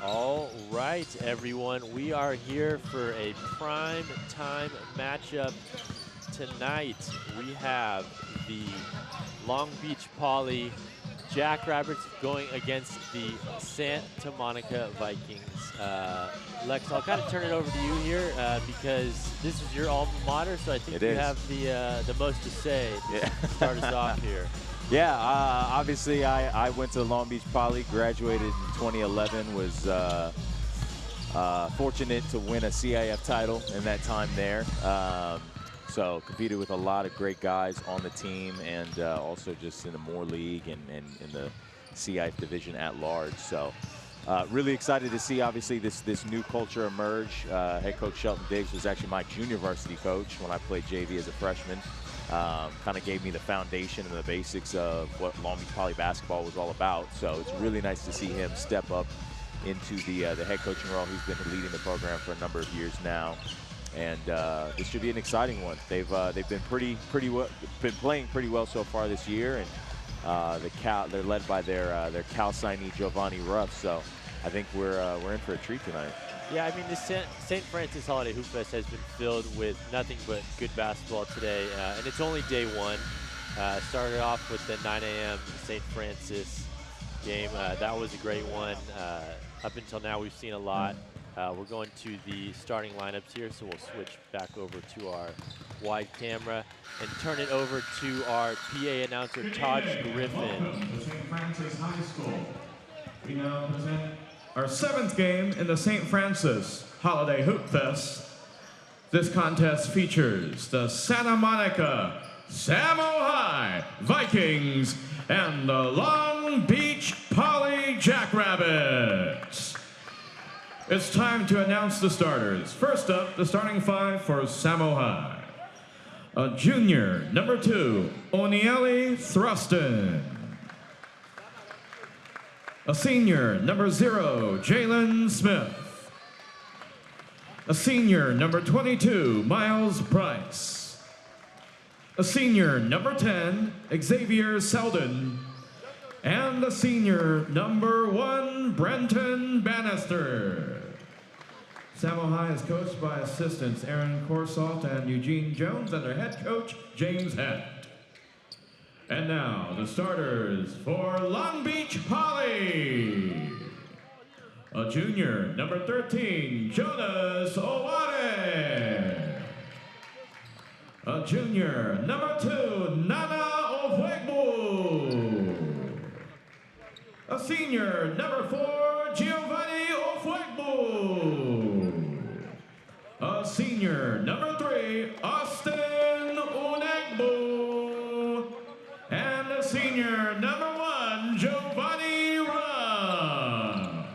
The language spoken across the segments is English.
All right, everyone. We are here for a prime time matchup tonight. We have the Long Beach Poly JackRabbits going against the Santa Monica Vikings. Lex, I'll kind of turn it over to you here because this is your alma mater, so I think you have the most to say to start us off here. Yeah, obviously I went to Long Beach Poly, graduated in 2011, was fortunate to win a CIF title in that time there. So competed with a lot of great guys on the team and also just in the Moore League and in the CIF division at large. So really excited to see, obviously, this new culture emerge. Head coach Shelton Diggs was actually my junior varsity coach when I played JV as a freshman. Kind of gave me the foundation and the basics of what Long Beach Poly basketball was all about. So it's really nice to see him step up into the head coaching role. He's been leading the program for a number of years now, and this should be an exciting one. They've been been playing pretty well so far this year, and they're led by their Cal signee Giovanni Ruff. So I think we're in for a treat tonight. Yeah, I mean, the St. Francis Holiday Hoopfest has been filled with nothing but good basketball today, and it's only day one. Started off with the 9 a.m. St. Francis game. That was a great one. Up until now, we've seen a lot. We're going to the starting lineups here, so we'll switch back over to our wide camera and turn it over to our PA announcer, Todd Griffin. St. Francis High School. We now present our 7th game in the St. Francis Holiday Hoopfest. This contest features the Santa Monica Samo High Vikings and the Long Beach Poly JackRabbits. It's time to announce the starters. First up, the starting 5 for Samo High. A junior, number 2, Onieli Thruston. A senior, number 0, Jalen Smith. A senior, number 22, Miles Price. A senior, number 10, Xavier Selden. And a senior, number 1, Brenton Bannister. Samo High is coached by assistants Aaron Corsalt and Eugene Jones and their head coach, James Head. And now, the starters for Long Beach Poly. A junior, number 13, Jonas Owade. A junior, number 2, Nana Ofwegbu. A senior, number 4, Giovanni Ofwegbu. A senior, number 3, Austin Unegbu. And a senior, number 1, Giovanni Ruff.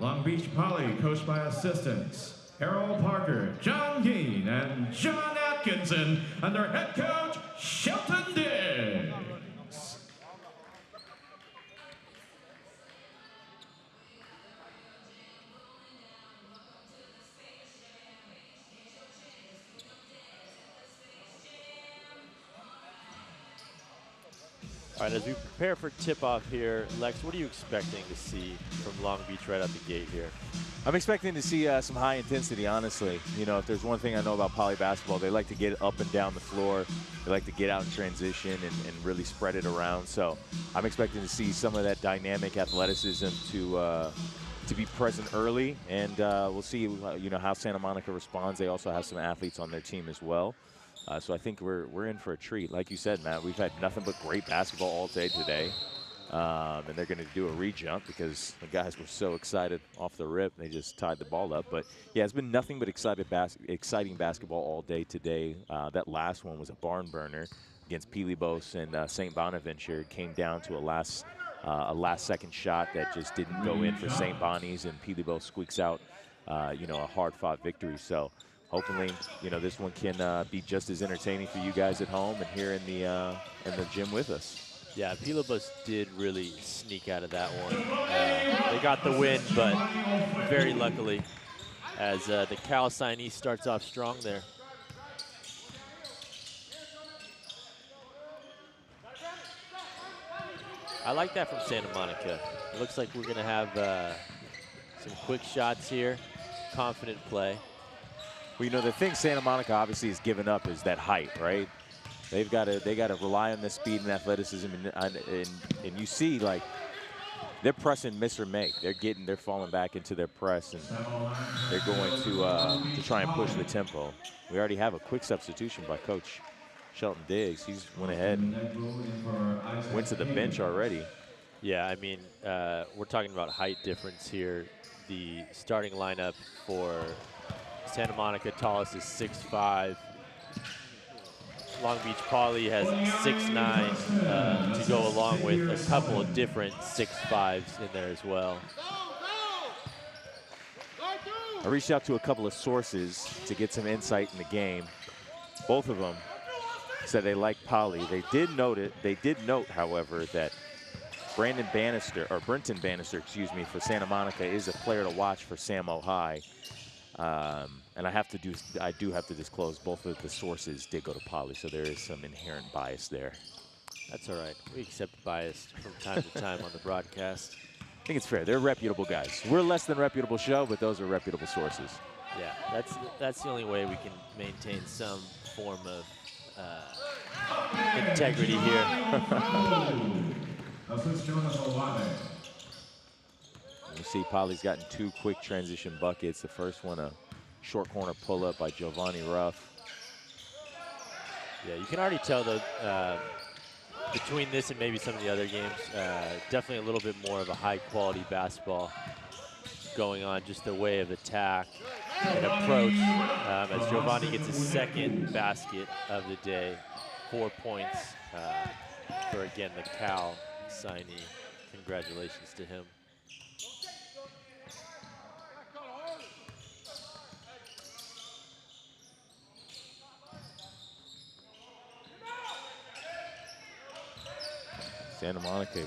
Long Beach Poly, coached by assistants Harold Parker, John Gein, and John Atkinson, and their head coach, Shelton Diggs. All right, as we prepare for tip-off here, Lex, what are you expecting to see from Long Beach right out the gate here? I'm expecting to see some high intensity, honestly. You know, if there's one thing I know about Poly basketball, they like to get up and down the floor. They like to get out in transition and really spread it around. So I'm expecting to see some of that dynamic athleticism to be present early. And we'll see, you know, how Santa Monica responds. They also have some athletes on their team as well. So I think we're in for a treat. Like you said, Matt, we've had nothing but great basketball all day today. And they're going to do a re-jump because the guys were so excited off the rip. They just tied the ball up. But, yeah, it's been nothing but exciting basketball all day today. That last one was a barn burner against Pilibos and St. Bonaventure. It came down to a last-second shot that just didn't go in for St. Bonnie's, and Pilibos squeaks out, you know, a hard-fought victory. So hopefully, you know, this one can be just as entertaining for you guys at home and here in the gym with us. Yeah, Pilibus did really sneak out of that one. They got the win, but very luckily, as the Cal signee starts off strong there. I like that from Santa Monica. It looks like we're going to have Some quick shots here, confident play. Well, you know, the thing Santa Monica obviously has given up is that height, right? They got to rely on the speed and athleticism, and you see, like, they're pressing miss or make. They're falling back into their press, and they're going to try and push the tempo. We already have a quick substitution by Coach Shelton Diggs. He's went ahead and went to the bench already. Yeah, I mean, we're talking about height difference here. The starting lineup for Santa Monica, tallest is 6'5". Long Beach Poly has 6'9", to go along with a couple of different 6'5s in there as well. I reached out to a couple of sources to get some insight in the game. Both of them said they like Poly. They did note, however, that Brenton Bannister, excuse me, for Santa Monica is a player to watch for Samo High. And I do have to disclose both of the sources did go to Poly, so there is some inherent bias there. That's all right. We accept bias from time to time on the broadcast. I think it's fair. They're reputable guys. We're a less than reputable show, but those are reputable sources. Yeah, that's the only way we can maintain some form of integrity here. You see Poly's gotten 2 quick transition buckets. The first one, a short corner pull-up by Giovanni Ruff. Yeah, you can already tell, though, between this and maybe some of the other games, definitely a little bit more of a high-quality basketball going on, just the way of attack and approach. As Giovanni gets his second basket of the day, 4 points for, again, the Cal signee. Congratulations to him. Santa Monica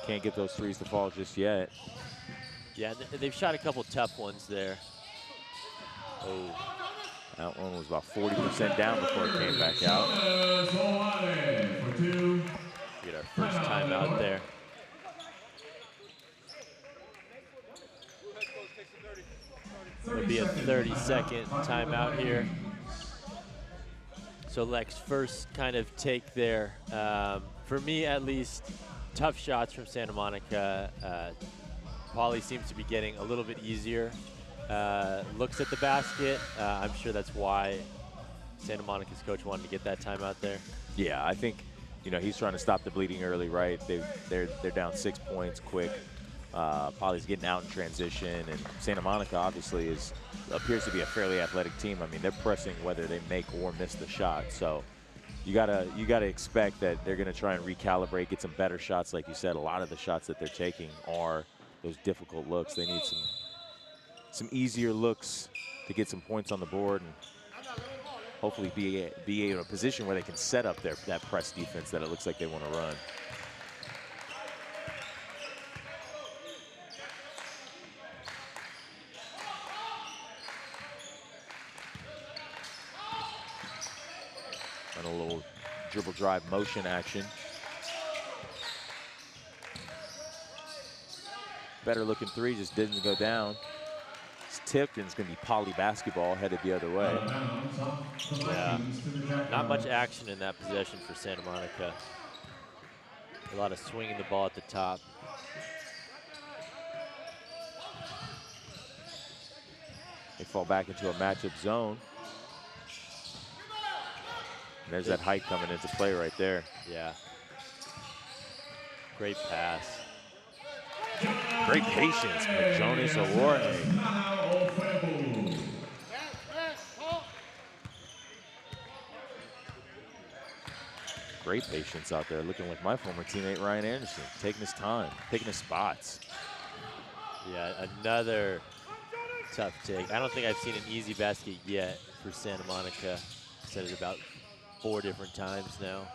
can't get those threes to fall just yet. Yeah, they've shot a couple tough ones there. Oh. That one was about 40% down before it came back out. Get our first timeout there. There'll be a 30-second timeout here. So Lex, first kind of take there. For me, at least, tough shots from Santa Monica. Poly seems to be getting a little bit easier. Looks at the basket. I'm sure that's why Santa Monica's coach wanted to get that timeout there. Yeah, I think, you know, he's trying to stop the bleeding early, right? They're down 6 points quick. Poly's getting out in transition, and Santa Monica obviously appears to be a fairly athletic team. I mean, they're pressing whether they make or miss the shot. So you gotta expect that they're gonna try and recalibrate, get some better shots. Like you said, a lot of the shots that they're taking are those difficult looks. They need some easier looks to get some points on the board and hopefully be in a position where they can set up that press defense that it looks like they want to run. And a little dribble drive motion action. Better looking three, just didn't go down. It's tipped, and it's going to be Poly basketball headed the other way. Yeah, not much action in that possession for Santa Monica. A lot of swinging the ball at the top. They fall back into a matchup zone. And there's that height coming into play right there. Yeah. Great pass. Great patience by Jonas Awore. Great patience out there, looking like my former teammate Ryan Anderson, taking his time, picking his spots. Yeah, another tough take. I don't think I've seen an easy basket yet for Santa Monica. Said it about 4 different times now.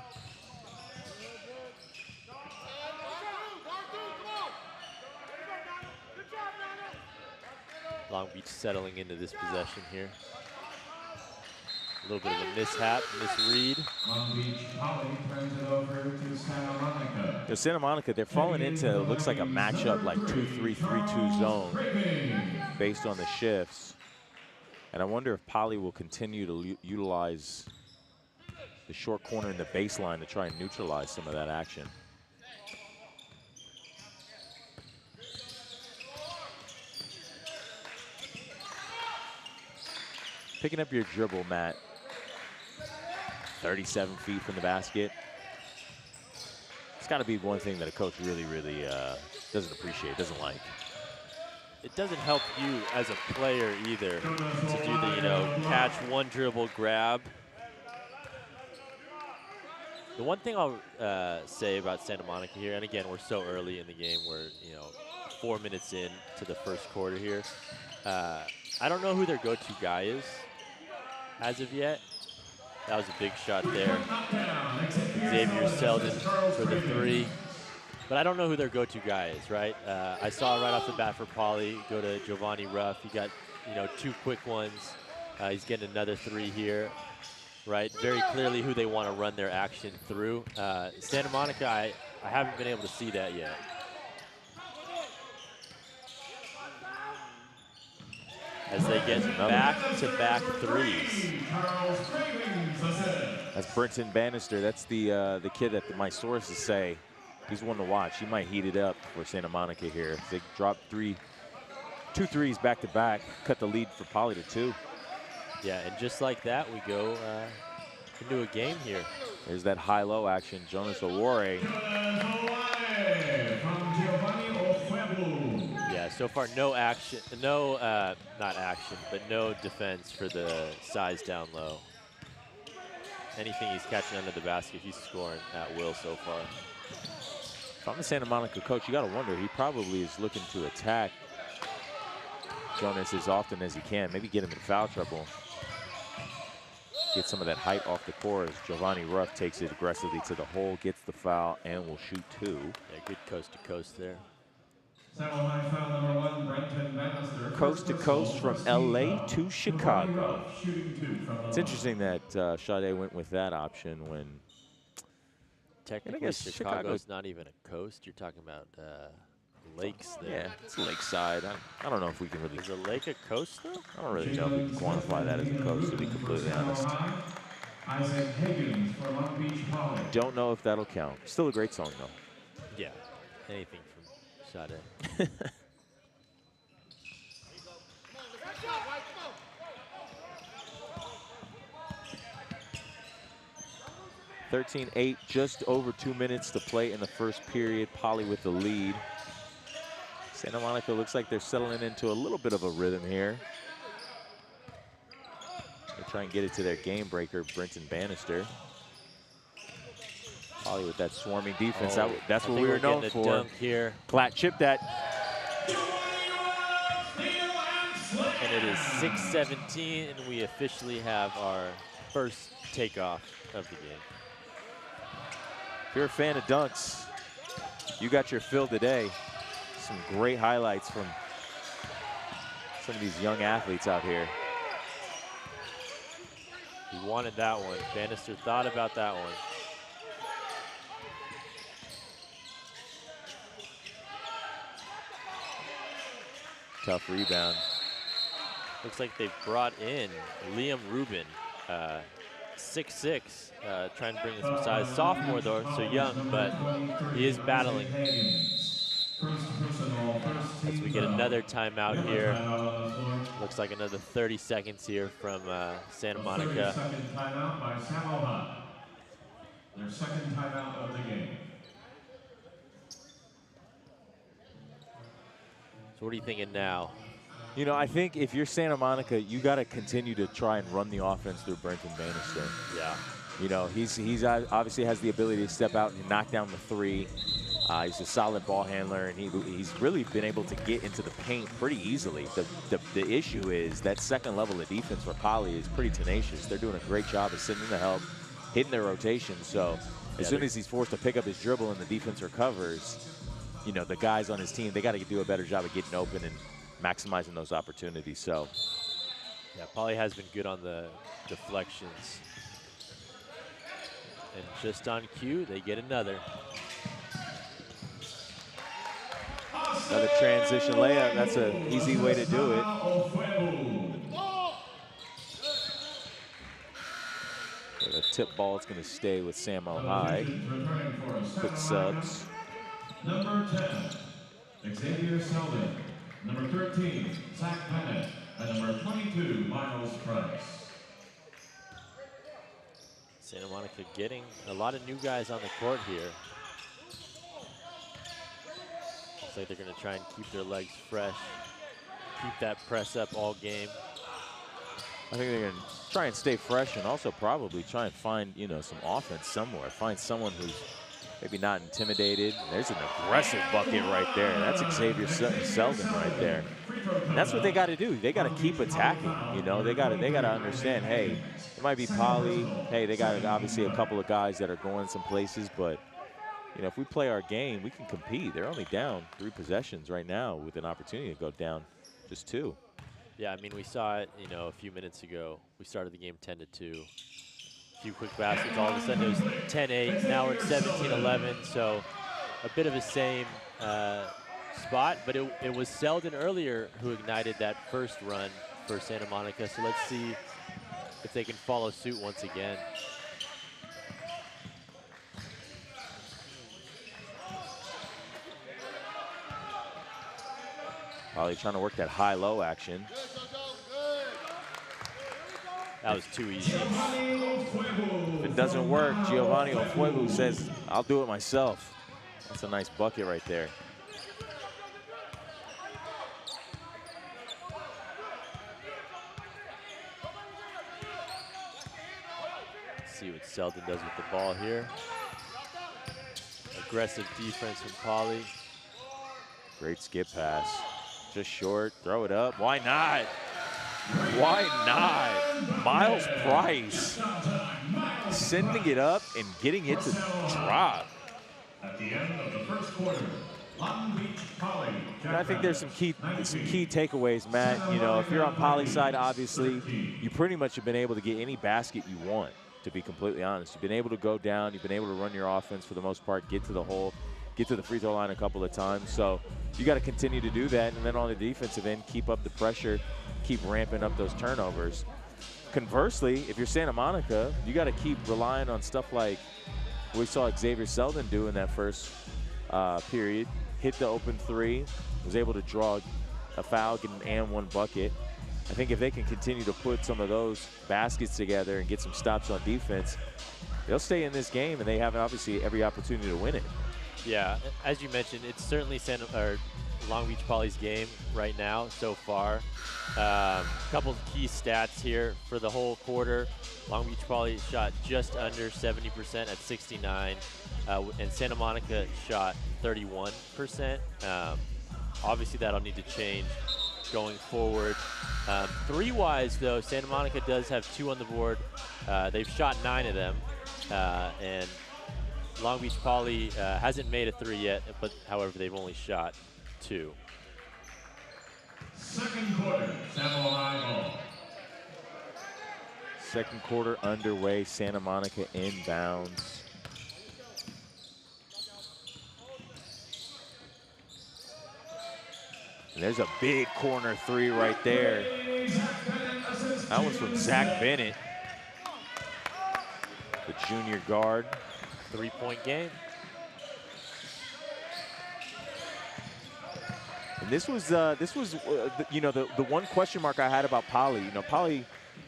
Long Beach settling into this possession here. A little bit of a mishap, misread. Long Beach Poly turns it over to Santa Monica. know, Santa Monica, they're falling into, looks like a matchup like 2-3-3-2 zone based on the shifts. And I wonder if Poly will continue to utilize the short corner and the baseline to try and neutralize some of that action. Picking up your dribble, Matt. 37 feet from the basket. It's got to be one thing that a coach really, really doesn't appreciate, doesn't like. It doesn't help you as a player either to do the, you know, catch, one dribble, grab. The one thing I'll say about Santa Monica here, and again, we're so early in the game, we're, you know, 4 minutes in to the first quarter here. I don't know who their go-to guy is as of yet. That was a big shot there. Xavier Selden for the three. But I don't know who their go-to guy is, right? I saw right off the bat for Poly, go to Giovanni Ruff. He got, you know, 2 quick ones. He's getting another 3 here, right? Very clearly who they want to run their action through. Santa Monica, I haven't been able to see that yet. As they get back-to-back threes. That's Brenton Bannister. That's the kid that my sources say he's one to watch. He might heat it up for Santa Monica here. They dropped 2 threes back-to-back, cut the lead for Poly to 2. Yeah, and just like that, we go into a game here. There's that high-low action. Jonas Awore. Yeah, so far no action, not action, but no defense for the size down low. Anything he's catching under the basket, he's scoring at will so far. If I'm the Santa Monica coach, you got to wonder, he probably is looking to attack Jonas as often as he can. Maybe get him in foul trouble. Get some of that height off the court as Giovanni Ruff takes it aggressively to the hole, gets the foul, and will shoot 2. Yeah, good coast to coast there. Coast to coast from LA to Chicago. It's interesting that Sade went with that option when technically Chicago's not even a coast. You're talking about lakes there. Yeah, it's lakeside. I don't know if we can really. Is a lake a coast though? I don't really know if we can quantify that as a coast, to be completely honest. Don't know if that'll count. Still a great song though. Yeah, anything from Sade. 13-8, just over 2 minutes to play in the first period. Poly with the lead. Santa Monica looks like they're settling into a little bit of a rhythm here. They try and get it to their game breaker, Brenton Bannister. Poly with that swarming defense. That's what we were known for. Dunk here. Platt chipped that. And it is 6:17, and we officially have our first takeoff of the game. If you're a fan of dunks, you got your fill today. Some great highlights from some of these young athletes out here. He wanted that one. Bannister thought about that one. Tough rebound. Looks like they've brought in Liam Rubin, 6'6", trying to bring in some size. Sophomore though, so young, but he is battling. As we get another timeout here. Looks like another 30 seconds here from Santa Monica. Second timeout by Samoa. Their second timeout of the game. So what are you thinking now? You know, I think if you're Santa Monica, you got to continue to try and run the offense through Brenton Bannister. Yeah. You know, he's obviously has the ability to step out and knock down the three. He's a solid ball handler, and he's really been able to get into the paint pretty easily. The issue is that second level of defense for Poly is pretty tenacious. They're doing a great job of sending the help, hitting their rotation. So as soon as he's forced to pick up his dribble and the defense recovers, you know, the guys on his team, they got to do a better job of getting open and maximizing those opportunities. So yeah, Poly has been good on the deflections. And just on cue, they get another. Another transition layup. That's an easy way to do it. So the tip ball is going to stay with Samo High. Quick subs. Number 10, Xavier Selden. Number 13, Zach Bennett. And number 22, Miles Price. Santa Monica getting a lot of new guys on the court here. Looks like they're going to try and keep their legs fresh, keep that press up all game. I think they're going to try and stay fresh and also probably try and find, you know, some offense somewhere. Find someone who's maybe not intimidated. There's an aggressive bucket right there. That's Xavier Selden right there. And that's what they got to do. They got to keep attacking. You know, they got to understand. Hey, it might be Poly. Hey, they got obviously a couple of guys that are going some places, but you know, if we play our game, we can compete. They're only down 3 possessions right now with an opportunity to go down just 2. Yeah, I mean, we saw it, you know, a few minutes ago. We started the game 10-2. A few quick baskets. All of a sudden, it was 10-8. Now we're at 17-11. So a bit of the same spot, but it was Selden earlier who ignited that first run for Santa Monica. So let's see if they can follow suit once again. Poly trying to work that high-low action. That was too easy. If it doesn't work, Giovanni Ofuegu says, I'll do it myself. That's a nice bucket right there. Let's see what Selden does with the ball here. Aggressive defense from Poly. Great skip pass. Just short, throw it up. Why not? Why not? Miles Price sending it up and getting it to drop. At the end of the first quarter, Long Beach Poly. And I think there's some key takeaways, Matt. You know, if you're on Poly's side, obviously, you pretty much have been able to get any basket you want, to be completely honest. You've been able to go down. You've been able to run your offense for the most part, get to the hole, get to the free throw line a couple of times. So you got to continue to do that. And then on the defensive end, keep up the pressure, keep ramping up those turnovers. Conversely, if you're Santa Monica, you got to keep relying on stuff like we saw Xavier Selden do in that first period. Hit the open 3, was able to draw a foul, get an and 1 bucket. I think if they can continue to put some of those baskets together and get some stops on defense, they'll stay in this game, and they have obviously every opportunity to win it. Yeah, as you mentioned, it's certainly Long Beach Poly's game right now so far. Couple of key stats here for the whole quarter. Long Beach Poly shot just under 70% at 69, and Santa Monica shot 31%. Obviously, that'll need to change going forward. 3-wise, though, Santa Monica does have 2 on the board. They've shot 9 of them, and Long Beach Poly hasn't made a 3 yet, but however, they've only shot 2. Second quarter, Samo High ball. Second quarter underway, Santa Monica inbounds. And there's a big corner 3 right there. That one's from Zach Bennett, the junior guard. 3-point game. And this was you know, the one question mark I had about Poly. You know, Poly,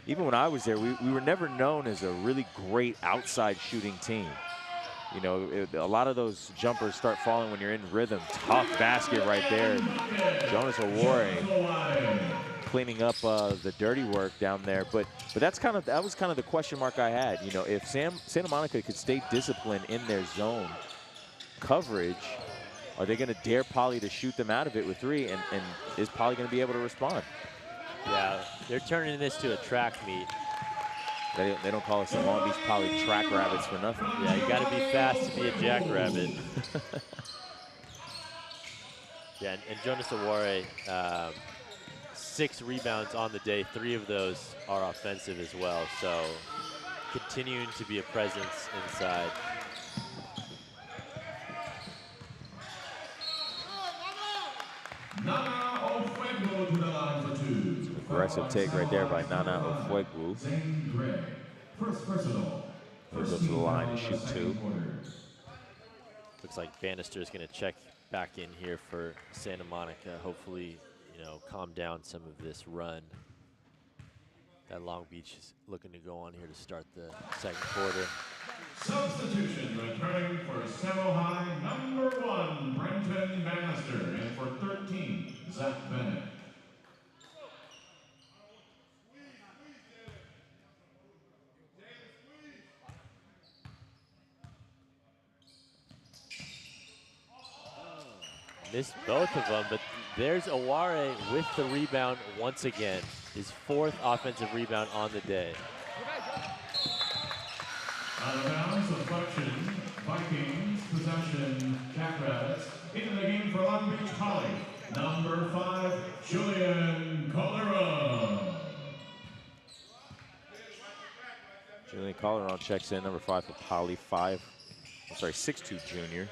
even when I was there, we were never known as a really great outside shooting team. You know, a lot of those jumpers start falling when you're in rhythm. Tough basket right there. Jonas Awore cleaning up the dirty work down there. But that was kind of the question mark I had. You know, if Santa Monica could stay disciplined in their zone coverage, are they going to dare Poly to shoot them out of it with 3? And is Poly going to be able to respond? Yeah, they're turning this to a track meet. They don't call us the Long Beach Poly JackRabbits for nothing. Yeah, you got to be fast to be a Jackrabbit. Yeah, and Jonas Awore, 6 rebounds on the day. 3 of those are offensive as well. So continuing to be a presence inside. Nana Ofuego to the line for 2. Aggressive take right there by Nana Ofuego. Zane Gray. First personal. He'll go to the line and shoot 2. Looks like Bannister is going to check back in here for Santa Monica. Hopefully, you know, calm down some of this run that Long Beach is looking to go on here to start the second quarter. Substitution returning for Seminole High, number 1, Brenton Bannister, and for 13, Zach Bennett. Missed both of them, but there's Aware with the rebound once again. His 4th offensive rebound on the day. Out of bounds, deflection, Vikings, possession, JackRabbits. Into the game for Long Beach Poly, number 5, Julian Calderon. Julian Calderon checks in, number 5 for Poly, 6'2" junior.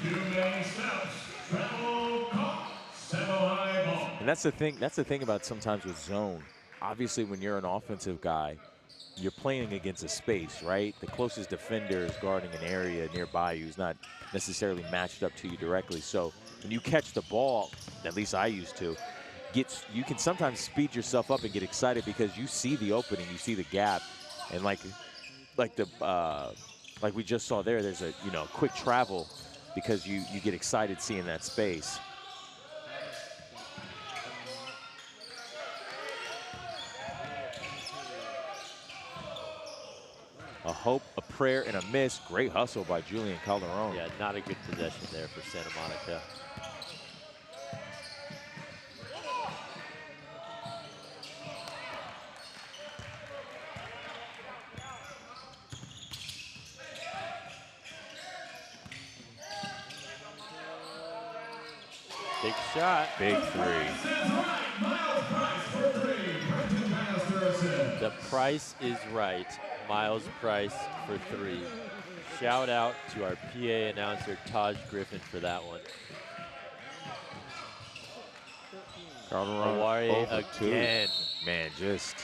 Too many steps, travel, caught, Seminole High ball. And that's the thing about sometimes with zone. Obviously, when you're an offensive guy, you're playing against a space, right? The closest defender is guarding an area nearby you who's not necessarily matched up to you directly. So when you catch the ball, at least I used to, you can sometimes speed yourself up and get excited because you see the opening, you see the gap, and like we just saw there's a quick travel because you get excited seeing that space. A hope, a prayer, and a miss. Great hustle by Julian Calderon. Yeah, not a good possession there for Santa Monica. Big shot. Big 3. The price is right. Miles Price for 3. Shout out to our PA announcer, Taj Griffin, for that one. Aware again. Man, just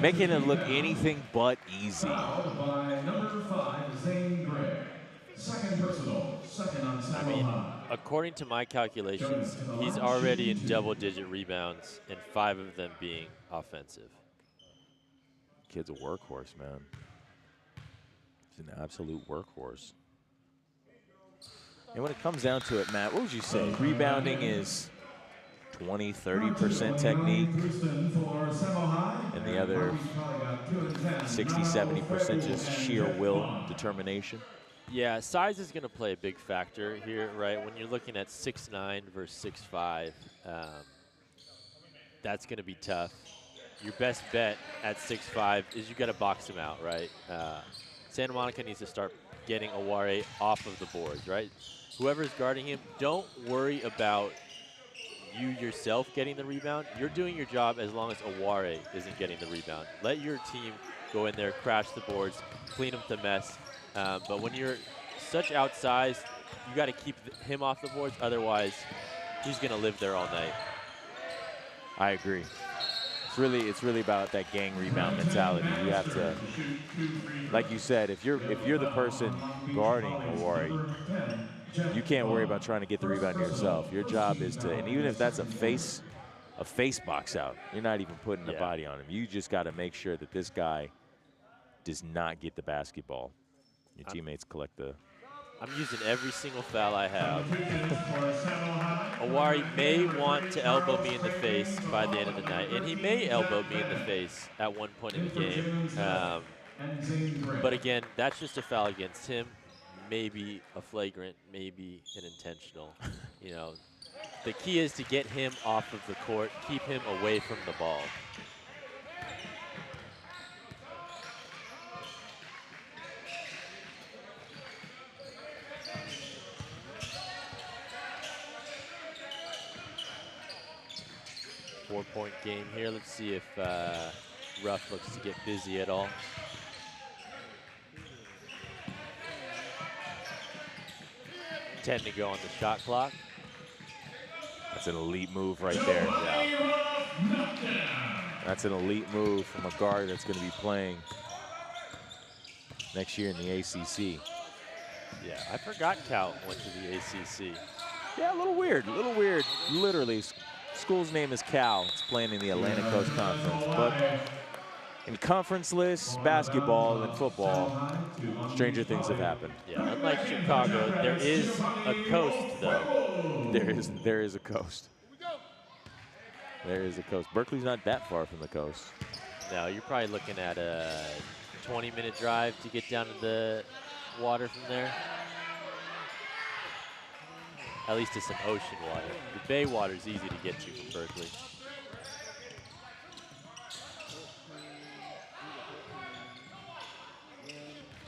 making it look anything but easy. By number 5, Zane Gray. Second personal, second on Seminole High. According to my calculations, he's already in double-digit rebounds, and 5 of them being offensive. Kid's a workhorse, man. He's an absolute workhorse. And when it comes down to it, Matt, what would you say? Rebounding is 20, 30% technique, and the other 60, 70% just sheer will, determination. Yeah, size is going to play a big factor here, right? When you're looking at 6'9" versus 6'5", that's going to be tough. Your best bet at 6'5" is you got to box him out, right? Santa Monica needs to start getting Aware off of the boards, right? Whoever's guarding him, don't worry about you yourself getting the rebound. You're doing your job as long as Aware isn't getting the rebound. Let your team go in there, crash the boards, clean up the mess. But when you're such outsized, you got to keep him off the boards. Otherwise, he's going to live there all night. I agree. It's really about that gang rebound mentality. You have to, like you said, if you're the person guarding Aware, you can't worry about trying to get the rebound yourself. Your job is to, and even if that's a face box out, you're not even putting the body on him. You just got to make sure that this guy does not get the basketball. Your teammates collect the. I'm using every single foul I have. Aware may want to elbow me in the face by the end of the night, and he may elbow me in the face at one point in the game. But again, that's just a foul against him. Maybe a flagrant, maybe an intentional. You know, the key is to get him off of the court, keep him away from the ball. Four-point game here. Let's see if Ruff looks to get busy at all. 10 to go on the shot clock. That's an elite move right there. That's an elite move from a guard that's going to be playing next year in the ACC. Yeah, I forgot Cal went to the ACC. Yeah, a little weird, Literally, school's name is Cal. It's playing in the Atlantic Coast Conference. But in conference lists, basketball and football, stranger things have happened. Yeah, unlike Chicago, there is a coast, though. There is a coast. There is a coast. Berkeley's not that far from the coast. No, you're probably looking at a 20-minute drive to get down to the water from there. At least to some ocean water. The bay water is easy to get to from Berkeley.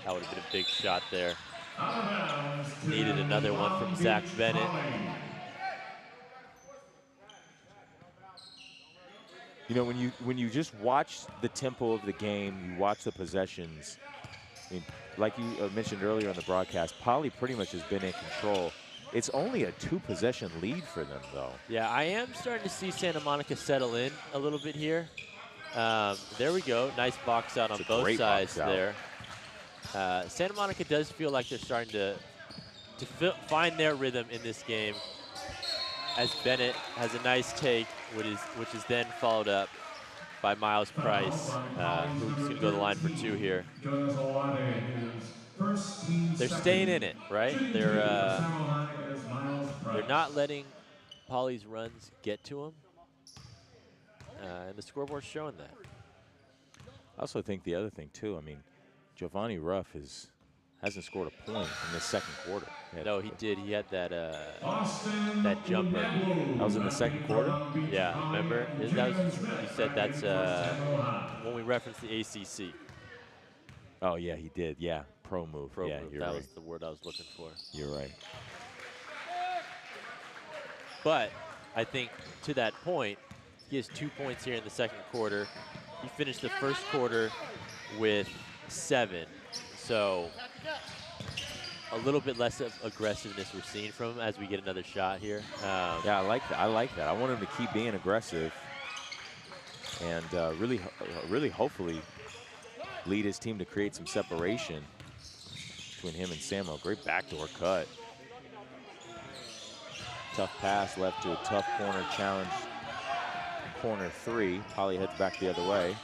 That would have been a big shot there. Needed another one from Zach Bennett. You know, when you just watch the tempo of the game, you watch the possessions. I mean, like you mentioned earlier on the broadcast, Poly pretty much has been in control. It's only a 2-possession lead for them, though. Yeah, I am starting to see Santa Monica settle in a little bit here. There we go. Nice box out on both sides there. Santa Monica does feel like they're starting to find their rhythm in this game, as Bennett has a nice take, which is then followed up by Miles Price, who's going to go to the line for 2 here. They're staying in it, right? They're not letting Poly's runs get to them, and the scoreboard's showing that. I also think the other thing, too, I mean, Giovanni Ruff hasn't scored a point in the second quarter. No, he did. He had that jumper. That was in the second quarter? Yeah, remember? You said that's when we referenced the ACC. Oh, yeah, he did. Yeah, pro move. Yeah, move. You're that right. was the word I was looking for. You're right. But I think to that point, he has 2 points here in the second quarter. He finished the first quarter with 7. So a little bit less of aggressiveness we're seeing from him as we get another shot here. Yeah, I like that. I like that. I want him to keep being aggressive and really hopefully lead his team to create some separation between him and Samuel. Great backdoor cut. Tough pass left to a tough corner challenge. Corner 3. Poly heads back the other way.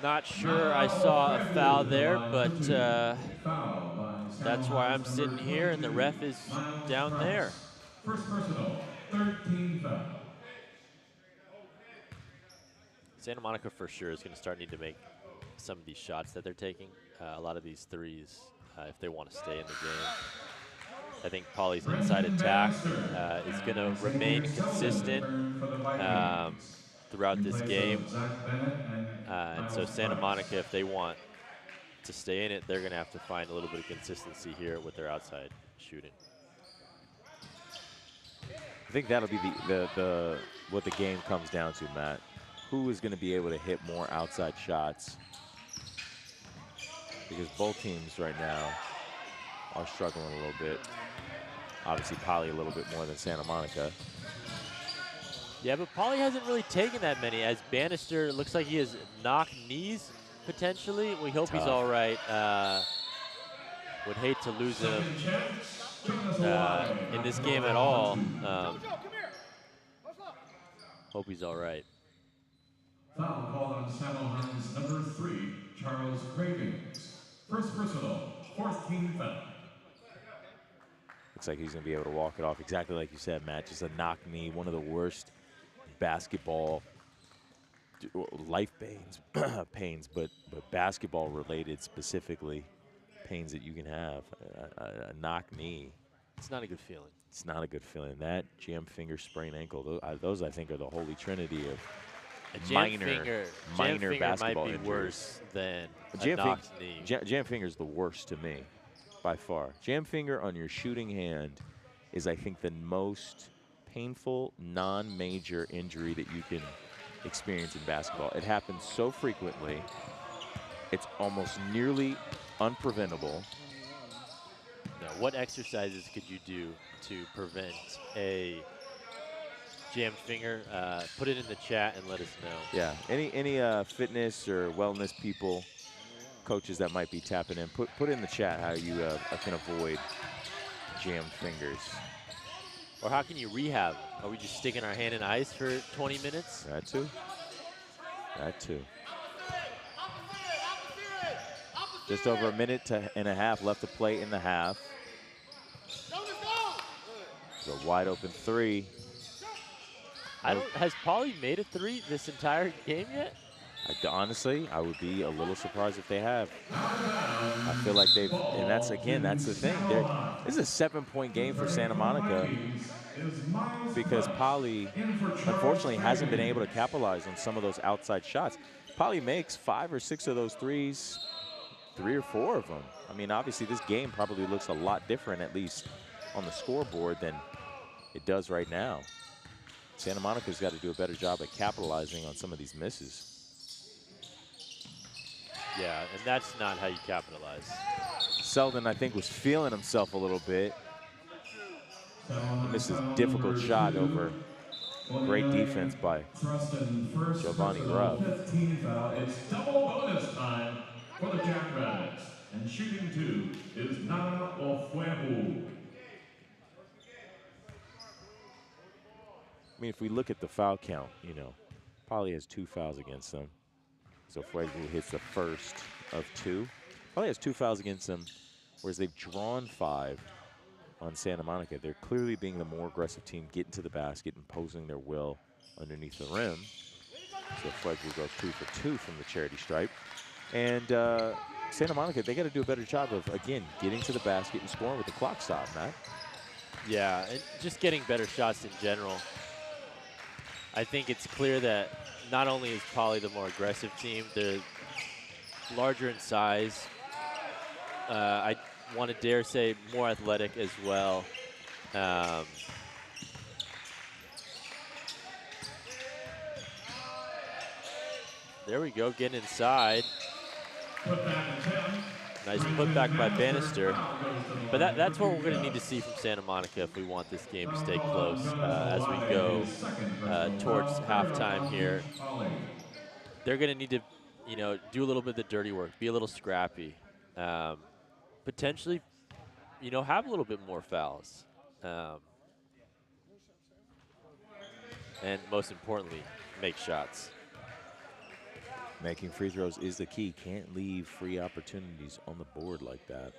Not sure I saw a foul there, but that's why I'm sitting here and the ref is down there. First personal, 13 foul. Santa Monica for sure is going to start needing to make some of these shots that they're taking. A lot of these threes, if they want to stay in the game. I think Poly's inside attack is going to remain consistent throughout this game. And so Santa Monica, if they want to stay in it, they're going to have to find a little bit of consistency here with their outside shooting. I think that'll be what the game comes down to, Matt. Who is going to be able to hit more outside shots? Because both teams right now are struggling a little bit. Obviously, Poly a little bit more than Santa Monica. Yeah, but Poly hasn't really taken that many, as Bannister looks like he has knocked knees, potentially. We hope he's all right. Would hate to lose him in this game at all. Hope he's all right. Foul called on Samohan's number 3, Charles Cravings. First personal, 14th foul. Looks like he's going to be able to walk it off exactly like you said, Matt. Just a knock knee, one of the worst basketball life pains, but basketball related specifically pains that you can have. A knock knee. It's not a good feeling. It's not a good feeling. That jam finger, sprained ankle, those I think are the holy trinity of minor basketball might be injuries. Worse than a knocked knee. Jam finger's the worst to me, by far. Jam finger on your shooting hand is, I think, the most painful non-major injury that you can experience in basketball. It happens so frequently. It's almost nearly unpreventable. Now, what exercises could you do to prevent a jammed finger? Put it in the chat and let us know. Yeah, any fitness or wellness people, coaches that might be tapping in, put in the chat how you can avoid jammed fingers. Or how can you rehab? Are we just sticking our hand in ice for 20 minutes? That too. That too. Just over a minute and a half left to play in the half. It's a wide open three. Has Pauly made a three this entire game yet? Honestly, I would be a little surprised if they have. I feel like they've, and that's the thing. This is a 7-point game for Santa Monica because Pauly, unfortunately, hasn't been able to capitalize on some of those outside shots. Pauly makes 5 or 6 of those threes, 3 or 4 of them. I mean, obviously, this game probably looks a lot different, at least on the scoreboard, than it does right now. Santa Monica's got to do a better job at capitalizing on some of these misses. Yeah, and that's not how you capitalize. Selden, I think, was feeling himself a little bit. This is a difficult shot over great defense by Giovanni Ruff. It's double bonus time for the JackRabbits. And shooting 2 is Nana Ofuebu. I mean, if we look at the foul count, you know, Pauly has 2 fouls against them. So Fuegu hits the first of 2. Pauly has 2 fouls against them, whereas they've drawn 5 on Santa Monica. They're clearly being the more aggressive team, getting to the basket, imposing their will underneath the rim. So Fuegu goes 2 for 2 from the charity stripe. And Santa Monica, they got to do a better job of, again, getting to the basket and scoring with the clock stop, Matt. Yeah, and just getting better shots in general. I think it's clear that not only is Pauly the more aggressive team, they're larger in size. I want to dare say more athletic as well. There we go, getting inside. Nice putback by Bannister. But that's what we're going to need to see from Santa Monica if we want this game to stay close as we go towards halftime here. They're going to need to, you know, do a little bit of the dirty work, be a little scrappy, potentially, you know, have a little bit more fouls, and most importantly, make shots. Making free throws is the key. Can't leave free opportunities on the board like that.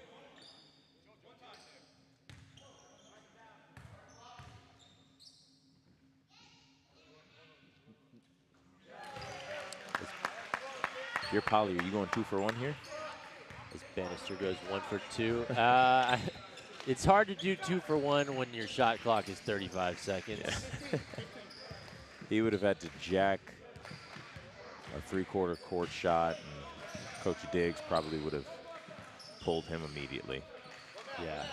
If you're Pauly, are you going 2 for 1 here? As Bannister goes 1 for 2. It's hard to do 2 for 1 when your shot clock is 35 seconds. Yeah. He would have had to jack a 3/4 court shot, and Coach Diggs probably would have pulled him immedially. Yeah.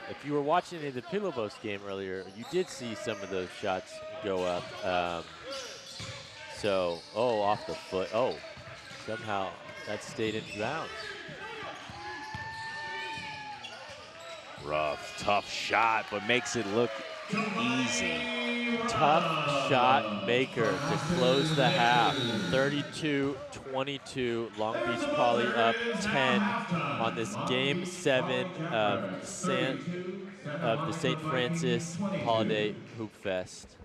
If you were watching the Pilobos game earlier, you did see some of those shots go up. Off the foot. Oh, somehow that stayed in bounds. Rough, tough shot, but makes it look easy. Tough shot maker to close the half. 32-22. Long Beach Poly up 10 on this Game 7 of the St. Francis Holiday Hoop Fest.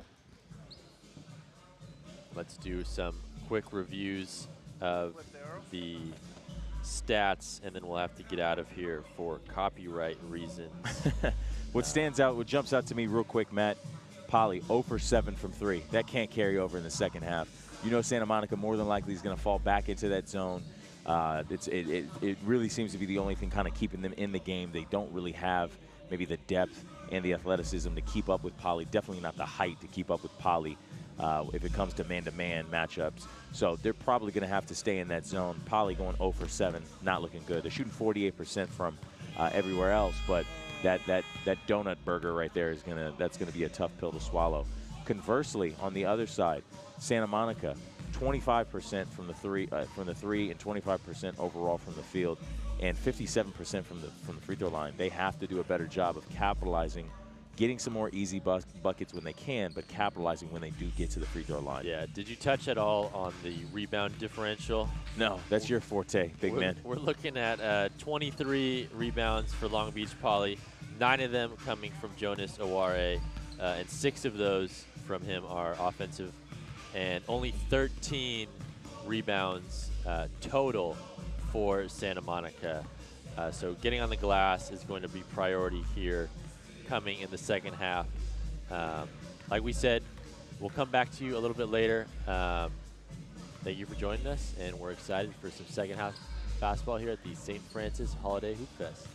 Let's do some quick reviews of the stats, and then we'll have to get out of here for copyright reasons. What stands out, what jumps out to me real quick, Matt, Pauly 0 for 7 from 3. That can't carry over in the second half. You know Santa Monica more than likely is going to fall back into that zone. It really seems to be the only thing kind of keeping them in the game. They don't really have maybe the depth and the athleticism to keep up with Pauly. Definitely not the height to keep up with Pauly if it comes to man-to-man matchups. So they're probably going to have to stay in that zone. Pauly going 0 for 7, not looking good. They're shooting 48% from everywhere else, but that donut burger right there is that's gonna be a tough pill to swallow. Conversely, on the other side, Santa Monica 25% from the three, and 25% overall from the field, and 57% from the free throw line. They have to do a better job of capitalizing, getting some more easy buckets when they can, but capitalizing when they do get to the free throw line. Yeah. Did you touch at all on the rebound differential? No, that's your forte, big man. We're looking at 23 rebounds for Long Beach Poly, 9 of them coming from Jonas Aware, and 6 of those from him are offensive, and only 13 rebounds total for Santa Monica. So getting on the glass is going to be priority here coming in the second half. Like we said, we'll come back to you a little bit later. Thank you for joining us, and we're excited for some second half basketball here at the St. Francis Holiday Hoop Fest.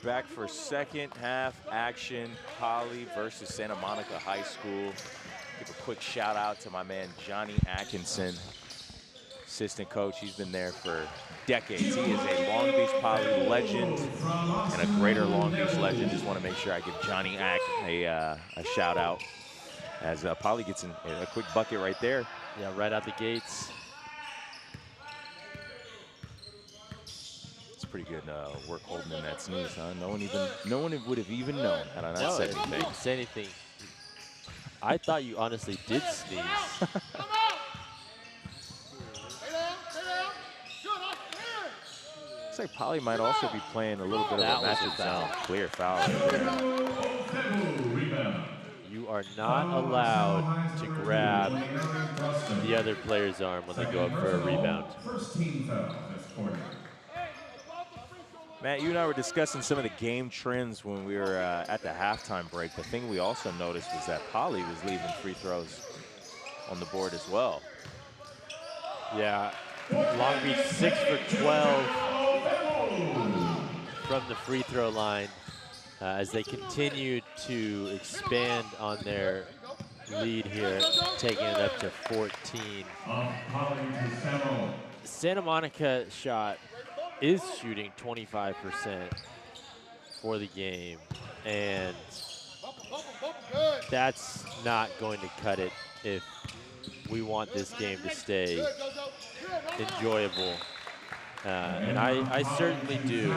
back for second half action. Poly versus Santa Monica High School. Give a quick shout out to my man Johnny Atkinson, assistant coach. He's been there for decades. He is a Long Beach Poly legend and a greater Long Beach legend. Just want to make sure I give Johnny Ack a shout out as Poly gets a quick bucket right there. Yeah, right out the gates. It's pretty good work holding in that sneeze, huh? No one would have even known had I not said anything. Didn't say anything. I thought you honestly did sneeze. Looks like Poly might also be playing a little bit of a massive foul. Clear foul right there. You are not allowed to grab the other player's arm when they go up for a rebound. Matt, you and I were discussing some of the game trends when we were at the halftime break. The thing we also noticed was that Poly was leaving free throws on the board as well. Yeah, Long Beach 6 for 12 from the free throw line as they continue to expand on their lead here, taking it up to 14. Santa Monica shot is shooting 25% for the game, and that's not going to cut it if we want this game to stay enjoyable. And I certainly do,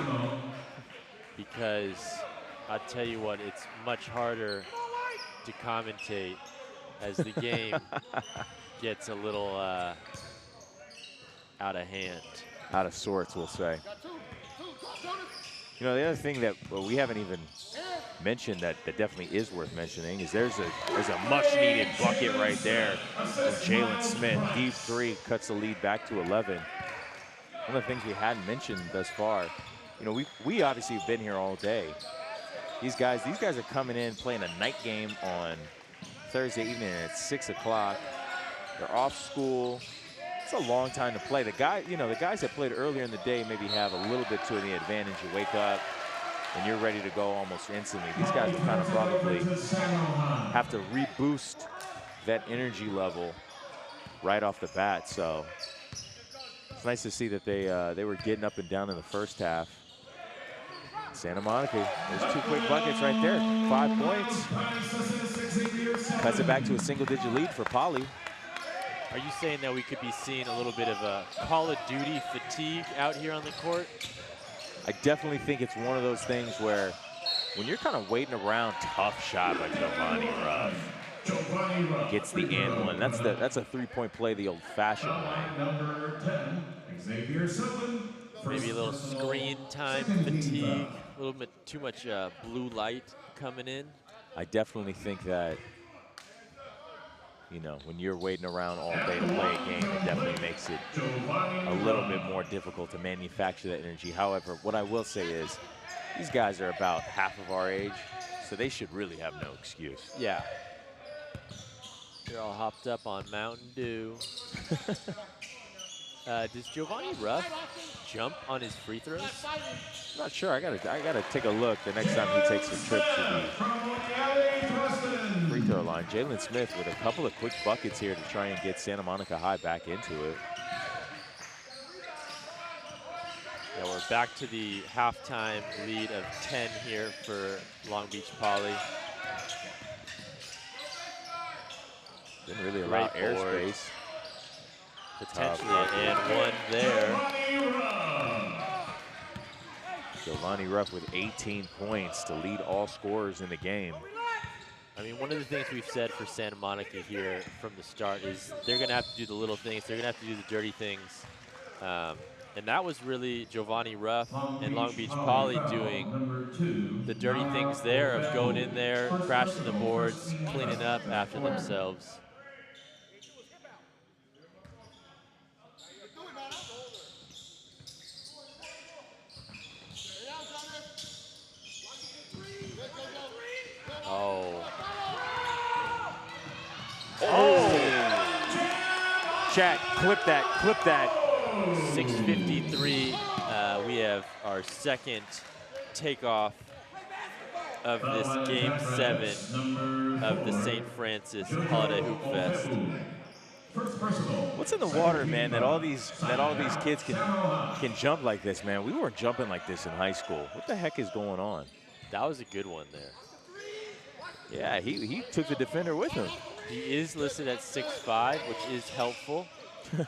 because I'll tell you what, it's much harder to commentate as the game gets a little out of hand. Out of sorts, we'll say. You know, the other thing that we haven't even mentioned that definitely is worth mentioning is there's a much-needed bucket right there from Jalen Smith. Deep three cuts the lead back to 11. One of the things we hadn't mentioned thus far, you know, we obviously have been here all day. These guys are coming in, playing a night game on Thursday evening at 6 o'clock. They're off school. It's a long time to play. The guys that played earlier in the day maybe have a little bit to the advantage. You wake up and you're ready to go almost instantly. These guys will kind of probably have to reboost that energy level right off the bat. So it's nice to see that they were getting up and down in the first half. Santa Monica, there's two quick buckets right there. 5 points. Cuts it back to a single-digit lead for Poly. Are you saying that we could be seeing a little bit of a Call of Duty fatigue out here on the court? I definitely think it's one of those things where when you're kind of waiting around, tough shot by Giovanni Ruff. Gets the and one. That's a three-point play the old-fashioned way. Maybe a little screen time fatigue, a little bit too much blue light coming in. I definitely think that, you know, when you're waiting around all day to play a game, it definitely makes it a little bit more difficult to manufacture that energy. However, what I will say is these guys are about half of our age, so they should really have no excuse. Yeah. They're all hopped up on Mountain Dew. Does Giovanni Ruff jump on his free throws? I'm not sure. I gotta take a look the next time he takes a trip to the free throw line. Jalen Smith with a couple of quick buckets here to try and get Santa Monica High back into it. Yeah, we're back to the halftime lead of 10 here for Long Beach Poly. Didn't really allow airspace. Potentially and one there. Giovanni Ruff with 18 points to lead all scorers in the game. I mean, one of the things we've said for Santa Monica here from the start is they're going to have to do the little things. They're going to have to do the dirty things. And that was really Giovanni Ruff and Long Beach Poly doing the dirty things there of going in there, crashing the boards, cleaning up after themselves. Jack, clip that, clip that. 6:53. We have our second takeoff of this Game 7 of the St. Francis Holiday Hoop Fest. What's in the water, man, that all these kids can jump like this, man? We weren't jumping like this in high school. What the heck is going on? That was a good one there. Yeah, he took the defender with him. He is listed at 6'5", which is helpful. But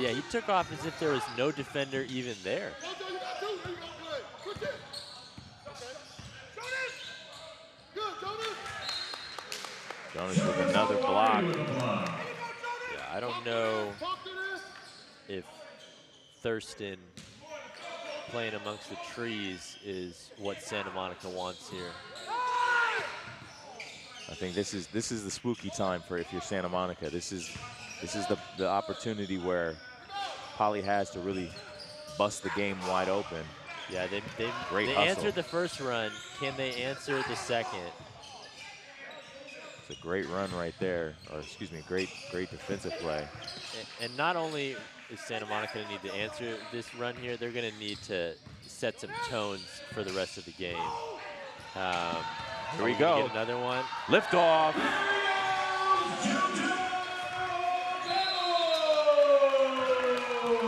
yeah, he took off as if there was no defender even there. Jonas with another block. Yeah, I don't know if Thurston playing amongst the trees is what Santa Monica wants here. I think this is the spooky time for if you're Santa Monica. This is the opportunity where Poly has to really bust the game wide open. Yeah, they hustle. answered the first run. Can they answer the second? It's a great run right there, or excuse me, great defensive play. And not only is Santa Monica going to need to answer this run here, they're going to need to set some tones for the rest of the game. Here we go. Get another one. Lift off.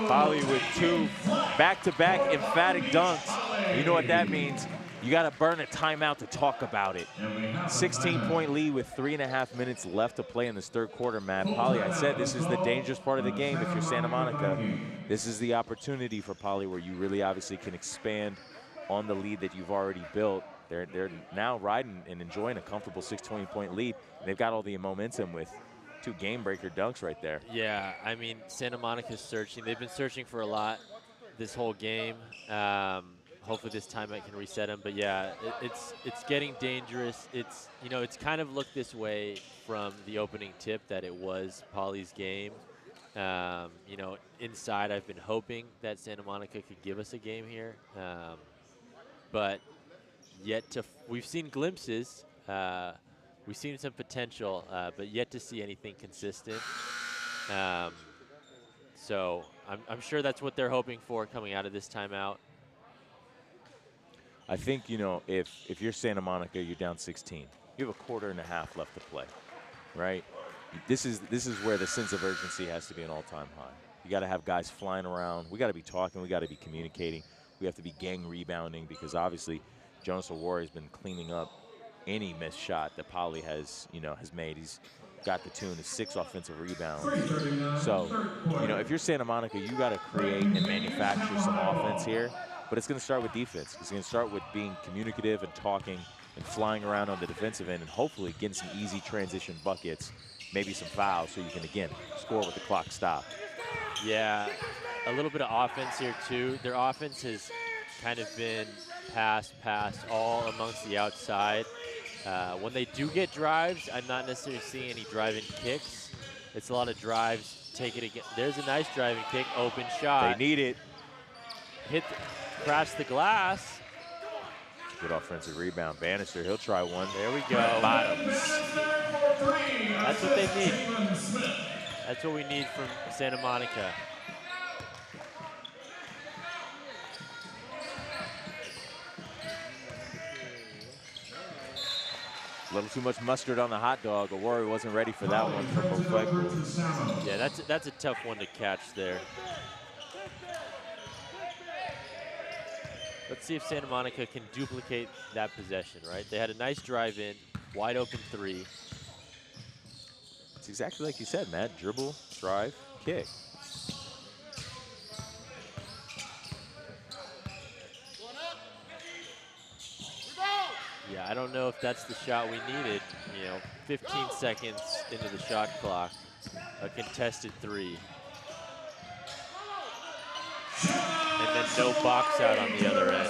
Poly with 2 back-to-back emphatic dunks. You know what that means. You got to burn a timeout to talk about it. 16-point lead with 3.5 minutes left to play in this third quarter, Matt. Poly, I said this is the dangerous part of the game if you're Santa Monica. This is the opportunity for Poly where you really obviously can expand on the lead that you've already built. They're now riding and enjoying a comfortable 6-20-point lead. They've got all the momentum with 2 game-breaker dunks right there. Yeah, I mean, Santa Monica's searching. They've been searching for a lot this whole game. Hopefully this time I can reset them. But yeah, it's getting dangerous. It's kind of looked this way from the opening tip that it was Poly's game. Inside I've been hoping that Santa Monica could give us a game here, but we've seen glimpses. We've seen some potential, but yet to see anything consistent. So I'm sure that's what they're hoping for coming out of this timeout. I think, if you're Santa Monica, you're down 16. You have a quarter and a half left to play, right? This is where the sense of urgency has to be an all-time high. You got to have guys flying around. We got to be talking. We got to be communicating. We have to be gang rebounding because obviously Jonas Awori has been cleaning up any missed shot that Poly has made. He's got the tune of 6 offensive rebounds. So, if you're Santa Monica, you got to create and manufacture some offense here. But it's going to start with defense. It's going to start with being communicative and talking and flying around on the defensive end and hopefully getting some easy transition buckets, maybe some fouls so you can, again, score with the clock stopped. Yeah, a little bit of offense here, too. Their offense has kind of been pass all amongst the outside. When they do get drives, I'm not necessarily seeing any driving kicks. It's a lot of drives, take it again. There's a nice driving kick, open shot. They need it. Crash the glass. Good offensive rebound. Bannister, he'll try one. There we go. Bottoms. That's what they need. That's what we need from Santa Monica. A little too much mustard on the hot dog. Awori wasn't ready for that one from Ofeku. Yeah, that's a tough one to catch there. Let's see if Santa Monica can duplicate that possession, right? They had a nice drive in, wide open 3. It's exactly like you said, Matt. Dribble, drive, kick. Yeah, I don't know if that's the shot we needed. 15 seconds into the shot clock, a contested 3. And then no box out on the other end.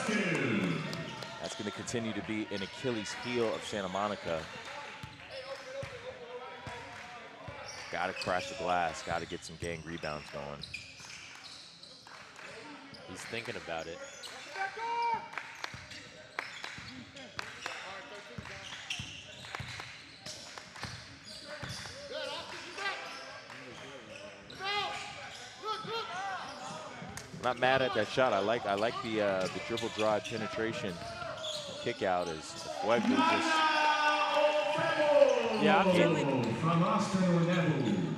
That's going to continue to be an Achilles heel of Santa Monica. Got to crash the glass. Got to get some gang rebounds going. He's thinking about it. I'm not mad at that shot. I like the dribble drive penetration kick out as Fuego just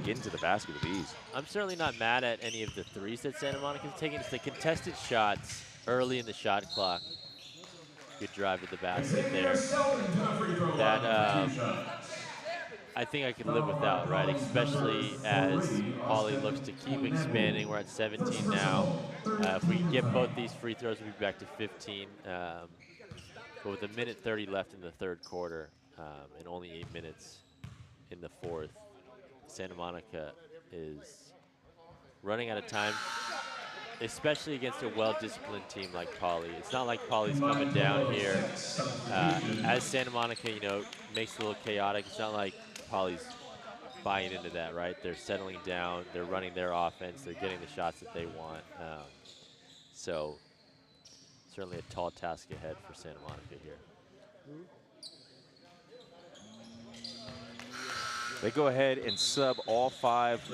getting to the basket with ease. I'm certainly not mad at any of the threes that Santa Monica's taking. It's the contested shots early in the shot clock. Good drive to the basket there. That I think I can live without, right? Especially as Poly looks to keep expanding. We're at 17 now. If we can get both these free throws, we'll be back to 15. But with 1:30 left in the third quarter and only 8 minutes in the fourth, Santa Monica is running out of time, especially against a well-disciplined team like Poly. It's not like Poly's coming down here. As Santa Monica, you know, makes it a little chaotic, it's not like Poly's buying into that, right? They're settling down, they're running their offense, they're getting the shots that they want. So certainly a tall task ahead for Santa Monica here. They go ahead and sub all 5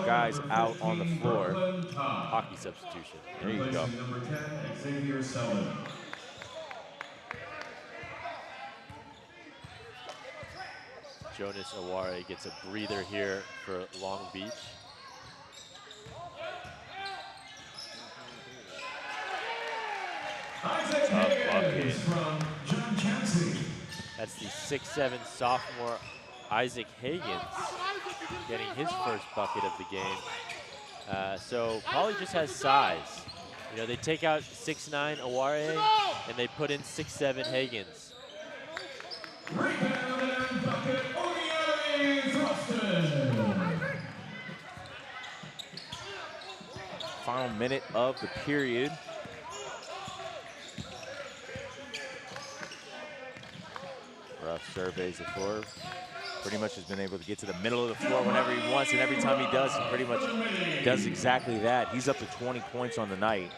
guys out on the floor. Hockey substitution. There you go. Number 10, Xavier Sullivan. Jonas Aware gets a breather here for Long Beach. That's the 6'7" sophomore Isaac Higgins getting his first bucket of the game. So Poly just has size. You know, they take out 6'9" Aware and they put in 6'7" Higgins. Final minute of the period. Rough surveys the floor. Pretty much has been able to get to the middle of the floor whenever he wants, and every time he does, he pretty much does exactly that. He's up to 20 points on the night.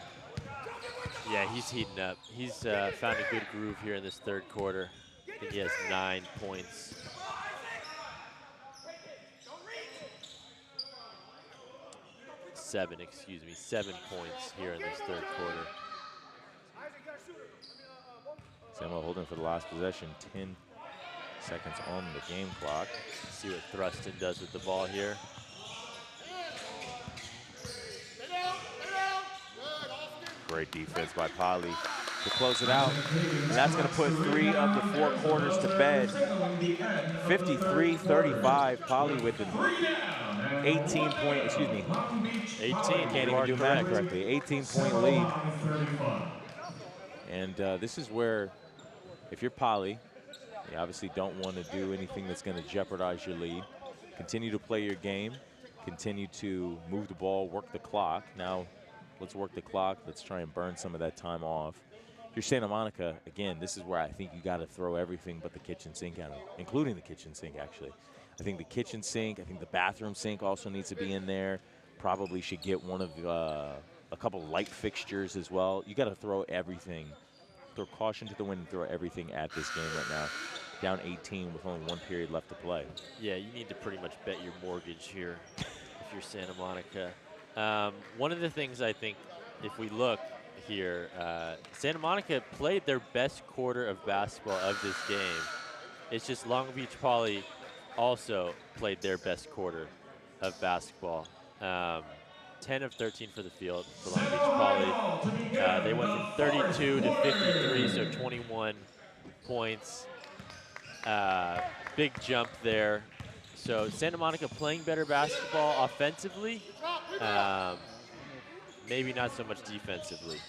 Yeah, he's heating up. He's found a good groove here in this third quarter. I think he has 9 points. Seven points here in this third quarter. Samuel holding for the last possession, 10 seconds on the game clock. See what Thruston does with the ball here. Great defense by Poly to close it out. And that's going to put 3 of the 4 quarters to bed. 53-35, Poly with an 18-point, excuse me. 18, can't even do math correctly. 18-point lead. And this is where, if you're Poly, you obviously don't want to do anything that's going to jeopardize your lead. Continue to play your game. Continue to move the ball, work the clock. Now, let's work the clock. Let's try and burn some of that time off. If you're Santa Monica, again, this is where I think you got to throw everything but the kitchen sink at them, including the kitchen sink, actually. I think the kitchen sink, I think the bathroom sink also needs to be in there. Probably should get one of a couple light fixtures as well. You got to throw everything. Throw caution to the wind and throw everything at this game right now. Down 18 with only 1 period left to play. Yeah, you need to pretty much bet your mortgage here if you're Santa Monica. One of the things I think, if we look here, Santa Monica played their best quarter of basketball of this game. It's just Long Beach Poly also played their best quarter of basketball. 10 of 13 for the field for Long Beach Poly. They went from 32 to 53, so 21 points. Big jump there. So Santa Monica playing better basketball offensively, maybe not so much defensively.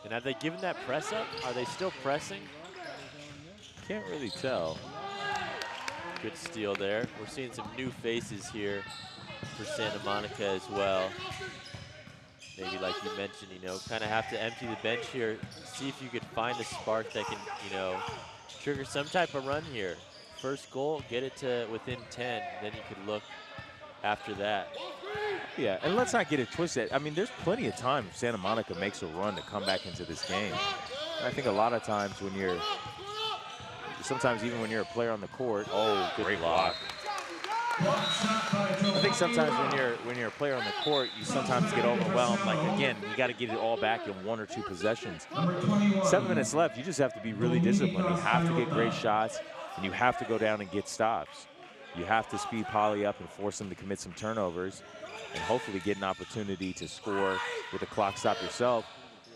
And have they given that press up? Are they still pressing? Can't really tell. Good steal there. We're seeing some new faces here for Santa Monica as well. Maybe like you mentioned, you know, kind of have to empty the bench here, see if you could find a spark that can, you know, trigger some type of run here. First goal, get it to within 10, then you could look after that. Yeah, and let's not get it twisted. I mean, there's plenty of time if Santa Monica makes a run to come back into this game. And I think a lot of times when you're sometimes even when you're a player on the court, oh, great block. I think sometimes when you're a player on the court, you sometimes get overwhelmed. Like, again, you got to get it all back in 1 or 2 possessions. 7 minutes left, you just have to be really disciplined. You have to get great shots, and you have to go down and get stops. You have to speed Poly up and force them to commit some turnovers and hopefully get an opportunity to score with the clock stop yourself.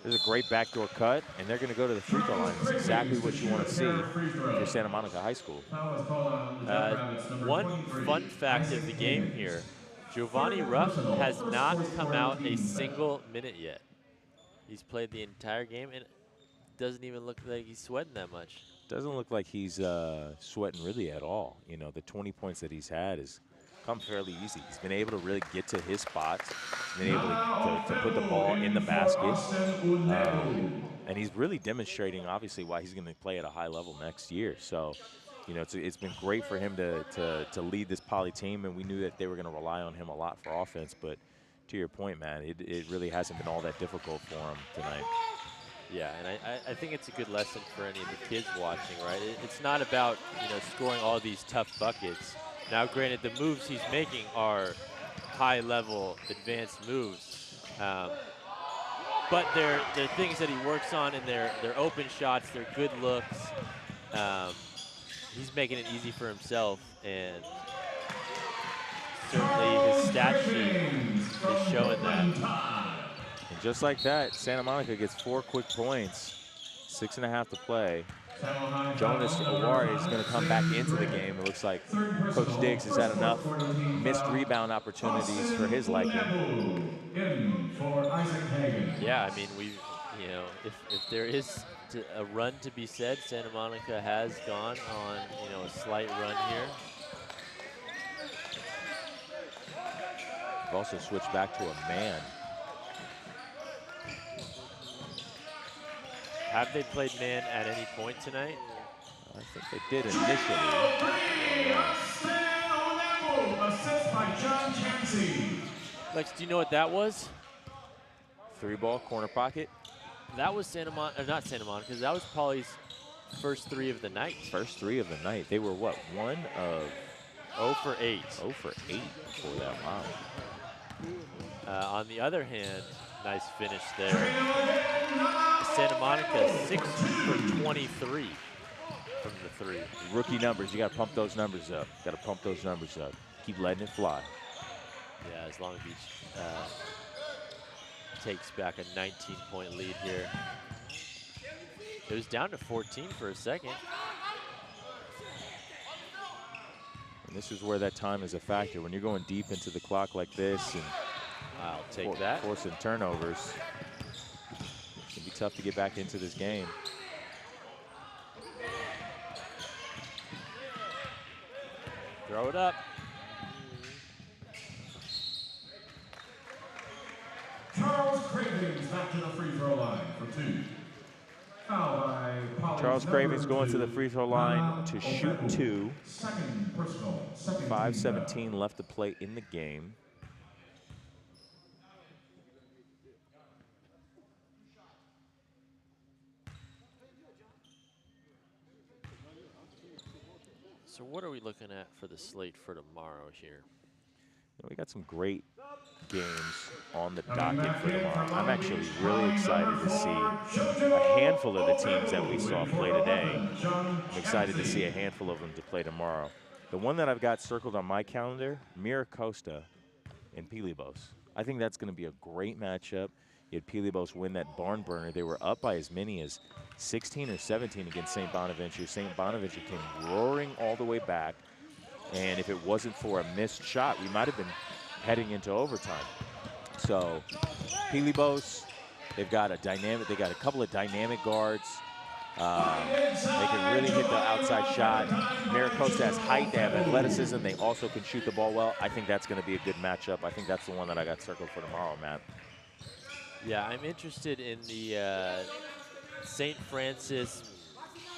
There's a great backdoor cut, and they're going to go to the free throw line. It's exactly what you want to see for Santa Monica High School. One fun fact of the game here, Giovanni Ruff has not come out a single minute yet. He's played the entire game, and it doesn't even look like he's sweating that much. Doesn't look like he's sweating really at all. You know, the 20 points that he's had has come fairly easy. He's been able to really get to his spots. He's been able to put the ball in the basket. And he's really demonstrating, obviously, why he's going to play at a high level next year. So, you know, it's been great for him to lead this Poly team, and we knew that they were going to rely on him a lot for offense. But to your point, man, it really hasn't been all that difficult for him tonight. Yeah, and I think it's a good lesson for any of the kids watching, right? It's not about, you know, scoring all these tough buckets. Now, granted, the moves he's making are high-level, advanced moves. But they're things that he works on, and they're open shots, they're good looks. He's making it easy for himself, and certainly his stat sheet is showing that. And just like that, Santa Monica gets 4 quick points, 6.5 to play. Jonas Owari is going to come back into the game. It looks like Coach Diggs has had enough missed rebound opportunities for his liking. Yeah, I mean, you know, if there is a run to be said, Santa Monica has gone on, you know, a slight run here. We've also switched back to a man. Have they played man at any point tonight? I think they did initially. Lex, do you know what that was? 3-ball, corner pocket. That was not Santa Monica, because that was Poly's first 3 of the night. First 3 of the night. They were what? 1 of 0 for 8. 0 for 8 before that. Wow. On the other hand, nice finish there. Santa Monica 6 for 23 from the 3. Rookie numbers. You got to pump those numbers up. Got to pump those numbers up. Keep letting it fly. Yeah, as Long Beach takes back a 19-point lead here. It was down to 14 for a second. And this is where that time is a factor. When you're going deep into the clock like this and I'll take that. Forcing turnovers. It's going to be tough to get back into this game. Throw it up. Charles Cravens back to the free throw line for 2. Charles Cravens going to the free throw line to shoot 2. 5:17 left to play in the game. So what are we looking at for the slate for tomorrow here? We got some great games on the docket for tomorrow. I'm actually really excited to see a handful of the teams that we saw play today. I'm excited to see a handful of them to play tomorrow. The one that I've got circled on my calendar, Miracosta and Pilibos. I think that's going to be a great matchup. You had Pilibos win that barn burner. They were up by as many as 16 or 17 against St. Bonaventure. St. Bonaventure came roaring all the way back. And if it wasn't for a missed shot, we might have been heading into overtime. So Pilibos, they've got a couple of dynamic guards. They can really hit the outside shot. Miracosta has height, they have athleticism, they also can shoot the ball well. I think that's going to be a good matchup. I think that's the one that I got circled for tomorrow, Matt. Yeah, I'm interested in the St. Francis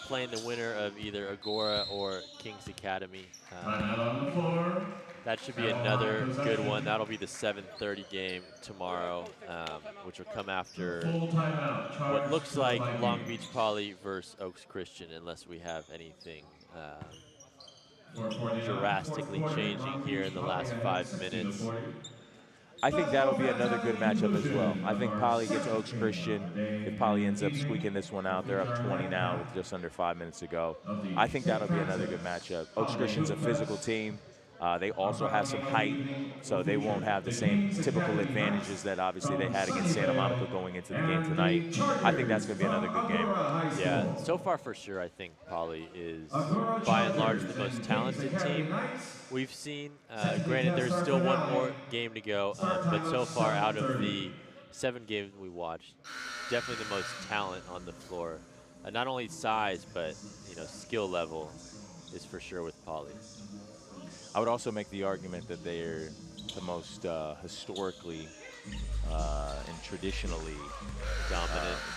playing the winner of either Agora or King's Academy. That should be another good one. That'll be the 7:30 game tomorrow, which will come after what looks like Long Beach Poly versus Oaks Christian, unless we have anything drastically changing here in the last 5 minutes. I think that'll be another good matchup as well. I think Poly gets Oaks Christian. If Poly ends up squeaking this one out, they're up 20 now with just under 5 minutes to go. I think that'll be another good matchup. Oaks Christian's a physical team. They also have some height, so they won't have the same typical advantages that obviously they had against Santa Monica going into the game tonight. I think that's going to be another good game. Yeah, so far for sure, I think Poly is by and large the most talented team we've seen. Granted, there's still one more game to go, but so far out of the 7 games we watched, definitely the most talent on the floor. Not only size, but skill level is for sure with Poly. I would also make the argument that they're the most historically and traditionally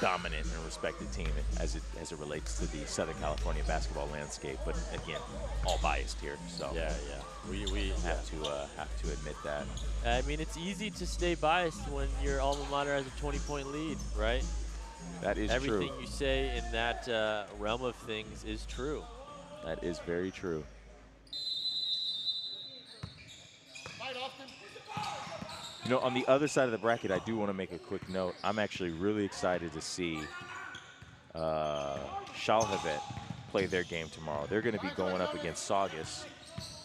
dominant and respected team as it relates to the Southern California basketball landscape. But again, all biased here, so yeah, we have to admit that. I mean, it's easy to stay biased when your alma mater has a 20-point lead, right? That is Everything true. you say in that realm of things is true. That is very true. On the other side of the bracket, I do want to make a quick note. I'm actually really excited to see Shalhavet play their game tomorrow. They're going to be going up against Saugus.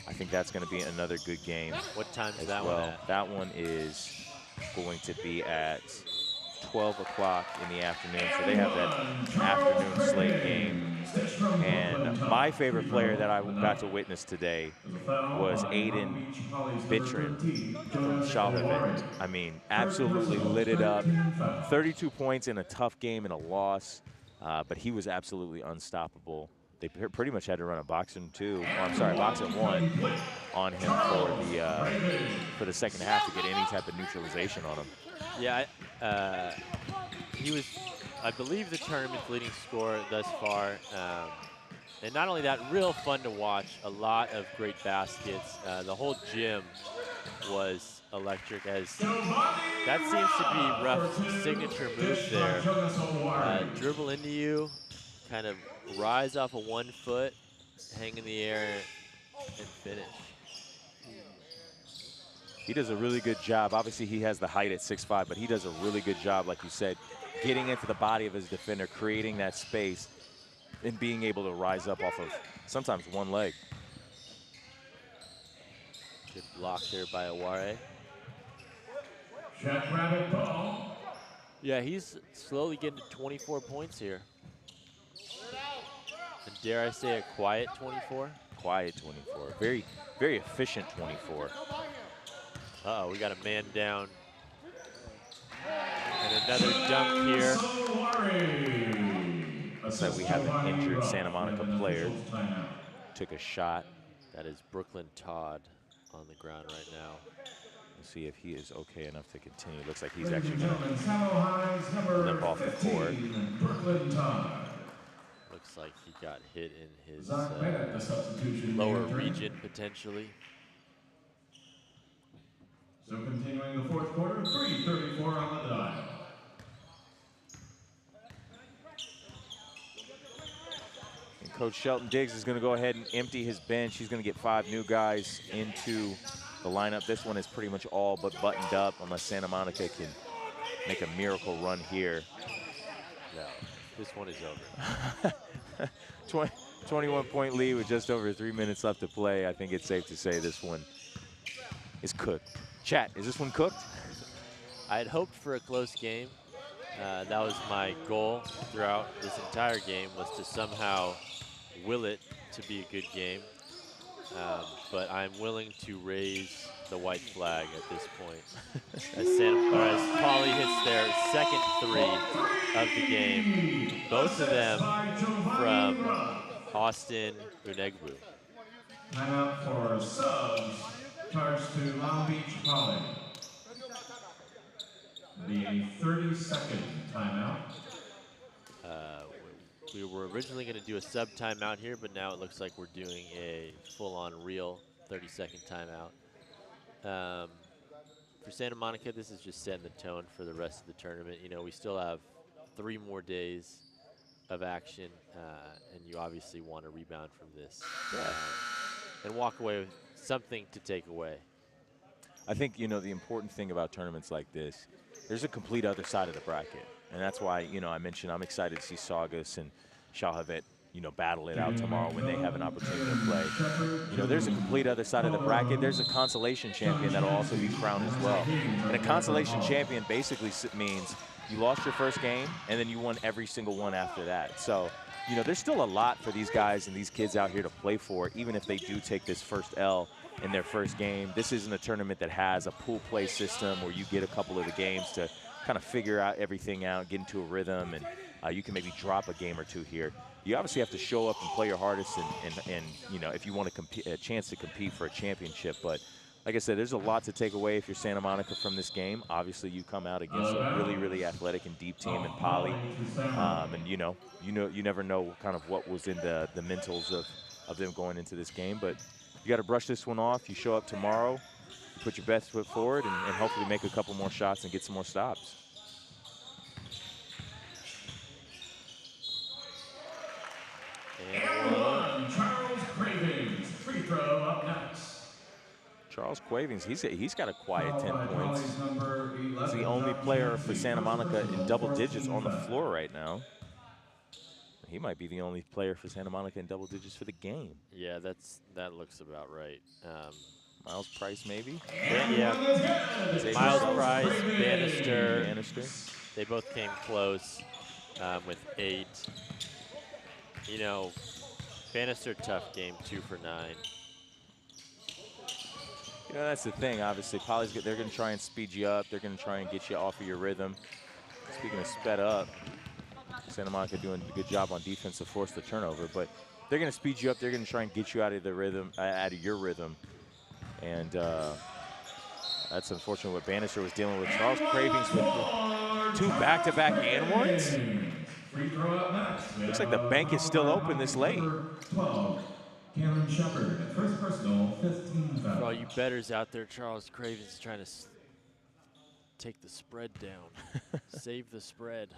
I think that's going to be another good game. What time is that one at? That one is going to be at 12 o'clock in the afternoon. So they have that afternoon slate game. And my favorite player that I got to witness today was Aiden Bitrin from Shalhavet. I mean, absolutely lit it up. 32 points in a tough game and a loss, but he was absolutely unstoppable. They pretty much had to run a boxing one on him for the second half to get any type of neutralization on him. Yeah, he was, I believe, the tournament's leading scorer thus far. And not only that, real fun to watch. A lot of great baskets. The whole gym was electric, as that seems to be Ruff's signature move there. Dribble into you, kind of rise off of 1 foot, hang in the air, and finish. He does a really good job. Obviously, he has the height at 6'5", but he does a really good job, like you said, getting into the body of his defender, creating that space, and being able to rise up off of sometimes one leg. Good block there by Aware. JackRabbit ball. Yeah, he's slowly getting to 24 points here. And dare I say a quiet 24? Quiet 24. Very, very efficient 24. Uh-oh, we got a man down. And another dunk here. Looks like we have an injured Santa Monica player. Took a shot. That is Brooklyn Todd on the ground right now. We'll see if he is okay enough to continue. Looks like he's actually going to limp off the court. Looks like he got hit in his lower region, potentially. So continuing the fourth quarter, 3:34 on the dial. And Coach Shelton Diggs is going to go ahead and empty his bench. He's going to get 5 new guys into the lineup. This one is pretty much all but buttoned up, unless Santa Monica can make a miracle run here. No, this one is over. 21-point lead with just over 3 minutes left to play. I think it's safe to say this one is cooked. Chat, is this one cooked? I had hoped for a close game. That was my goal throughout this entire game, was to somehow will it to be a good game. But I'm willing to raise the white flag at this point. as Poly hits their second 3 of the game. Both of them from Austin Unegbu. Timeout for subs. Charge to Long Beach Poly. The 30-second timeout. We were originally going to do a sub timeout here, but now it looks like we're doing a full-on real 30-second timeout. For Santa Monica, this is just setting the tone for the rest of the tournament. You know, we still have 3 more days of action, and you obviously want to rebound from this and walk away with something to take away. I think, you know, the important thing about tournaments like this, there's a complete other side of the bracket. And that's why, you know, I mentioned I'm excited to see Saugus and Shahavet, you know, battle it out tomorrow when they have an opportunity to play. You know, there's a complete other side of the bracket. There's a consolation champion that'll also be crowned as well. And a consolation champion basically means you lost your first game, and then you won every single one after that. So, you know, there's still a lot for these guys and these kids out here to play for, even if they do take this first L in their first game. This isn't a tournament that has a pool play system where you get a couple of the games to kind of figure out everything out, get into a rhythm, and you can maybe drop a game or two here. You obviously have to show up and play your hardest and you know, if you want a chance to compete for a championship. But like I said, there's a lot to take away if you're Santa Monica from this game. Obviously, you come out against a really, really athletic and deep team in Poly. And you never know kind of what was in the mentals of them going into this game. But you got to brush this one off. You show up tomorrow, you put your best foot forward, and hopefully make a couple more shots and get some more stops. And one, Charles Cravings, free throw up next. Charles Cravings, he's got a quiet 10 points. He's the only player for Santa Monica in double digits on the floor right now. He might be the only player for Santa Monica in double digits for the game. Yeah, that looks about right. Miles Price, maybe? Yeah. Miles Price, Bannister. They both came close with 8. You know, Bannister, tough game, 2 for 9. You know, that's the thing, obviously. Poly's they're going to try and speed you up. They're going to try and get you off of your rhythm. Speaking of sped up, Santa Monica doing a good job on defense to force the turnover, but they're going to speed you up. They're going to try and get you out of the rhythm, out of your rhythm. And that's unfortunate what Bannister was dealing with. Charles Cravings with 2 back-to-back and ones. Looks like the bank is still open this late. Cameron Shepard, first personal, 15 foul. For all you bettors out there, Charles Cravens is trying to take the spread down. Save the spread.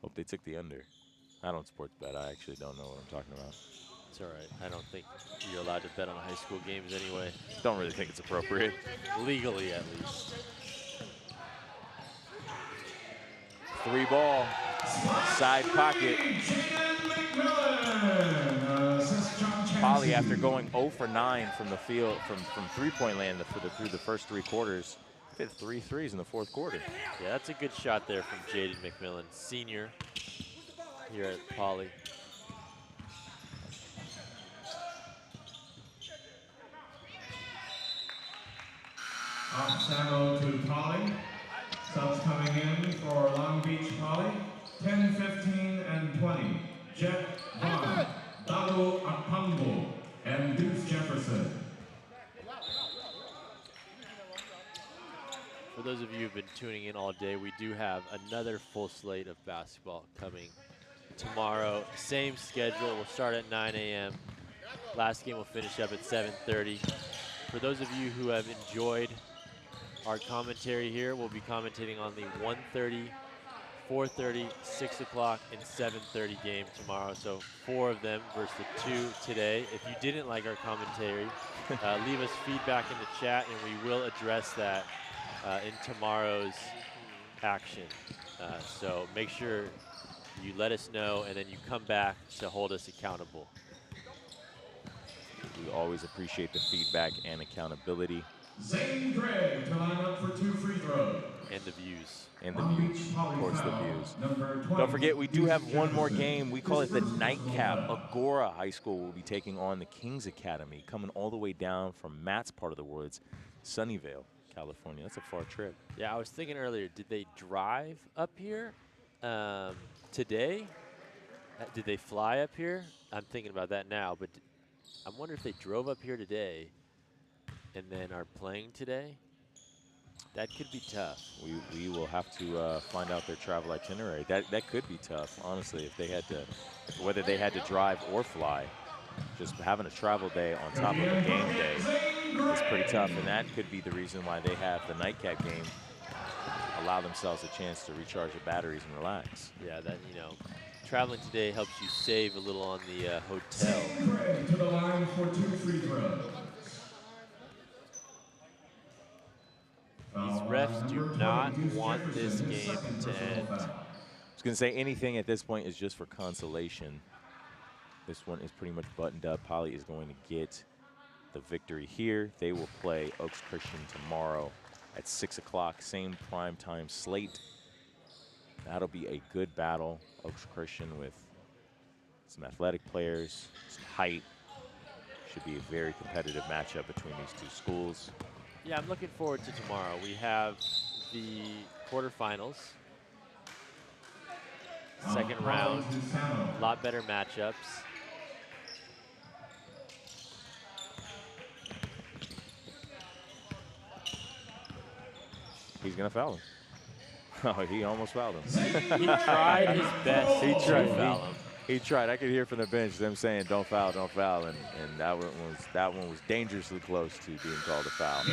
Hope they took the under. I don't sports bet. I actually don't know what I'm talking about. It's all right. I don't think you're allowed to bet on high school games anyway. Don't really think it's appropriate. Legally, at least. 3 ball. Side pocket. Poly, after going 0 for 9 from the field, from 3-point land through the first 3 quarters, hit 3 threes in the 4th quarter. Yeah, that's a good shot there from Jaden McMillan, senior here at Poly. Off Samo to Poly. Subs coming in for Long Beach Poly. 10, 15, and 20. Jet Vaughn, Dalu Akpambo, and Deuce Jefferson. For those of you who've been tuning in all day, we do have another full slate of basketball coming tomorrow. Same schedule. We'll start at 9 a.m. Last game will finish up at 7:30. For those of you who have enjoyed our commentary here, we'll be commentating on the 1:30, 4:30, 6 o'clock, and 7:30 game tomorrow. So 4 of them versus the 2 today. If you didn't like our commentary, leave us feedback in the chat, and we will address that in tomorrow's action. So make sure you let us know, and then you come back to hold us accountable. We always appreciate the feedback and accountability. Zane Gregg to line up for 2 free throws. And the views. And the views, of course, the views. Don't forget, we do have one more game. We call it the Nightcap. Agora High School will be taking on the Kings Academy, coming all the way down from Matt's part of the woods, Sunnyvale, California. That's a far trip. Yeah, I was thinking earlier, did they drive up here today? Did they fly up here? I'm thinking about that now, but I wonder if they drove up here today and then are playing today. That could be tough. We will have to find out their travel itinerary. That could be tough, honestly, if they had to, whether they had to drive or fly. Just having a travel day on top of a game day is pretty tough, and that could be the reason why they have the nightcap game. Allow themselves a chance to recharge the batteries and relax. Yeah, that, you know, traveling today helps you save a little on the hotel. To the line for 2 free throws. These refs do not want this game to end. I was going to say anything at this point is just for consolation. This one is pretty much buttoned up. Poly is going to get the victory here. They will play Oaks Christian tomorrow at 6 o'clock, same prime time slate. That'll be a good battle. Oaks Christian with some athletic players, some height. Should be a very competitive matchup between these two schools. Yeah, I'm looking forward to tomorrow. We have the quarterfinals. Second round, a lot better matchups. He's going to foul him. Oh, he almost fouled him. He tried his best He tried to foul him. He tried. I could hear from the bench them saying, "Don't foul, don't foul," and that one was dangerously close to being called a foul.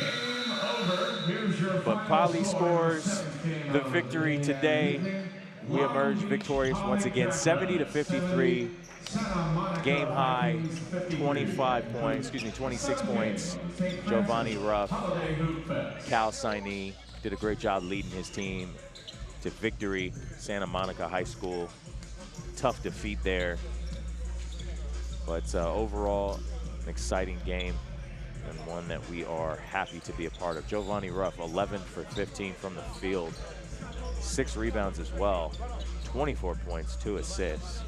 But Poly scores the victory today. We emerged victorious once again, 70-53. Game high, 26 points. Giovanni Ruff, Cal Sinee did a great job leading his team to victory. Santa Monica High School, tough defeat there. But overall, an exciting game and one that we are happy to be a part of. Giovanni Ruff, 11 for 15 from the field. 6 rebounds as well, 24 points, 2 assists.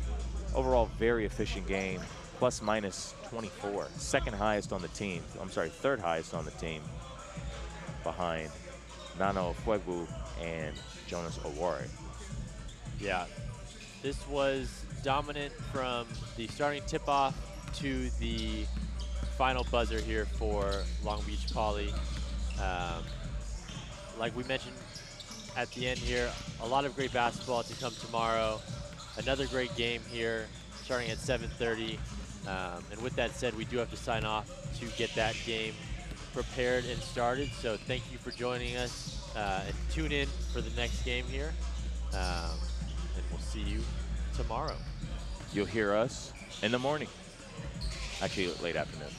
Overall, very efficient game, plus minus 24. Second highest on the team, third highest on the team, behind Nano Fuegu and Jonas Owari. Yeah, this was dominant from the starting tip-off to the final buzzer here for Long Beach Poly. Like we mentioned at the end here, a lot of great basketball to come tomorrow. Another great game here, starting at 7:30. And with that said, we do have to sign off to get that game prepared and started. So thank you for joining us, and tune in for the next game here. And we'll see you tomorrow. You'll hear us in the morning. Actually, late afternoon.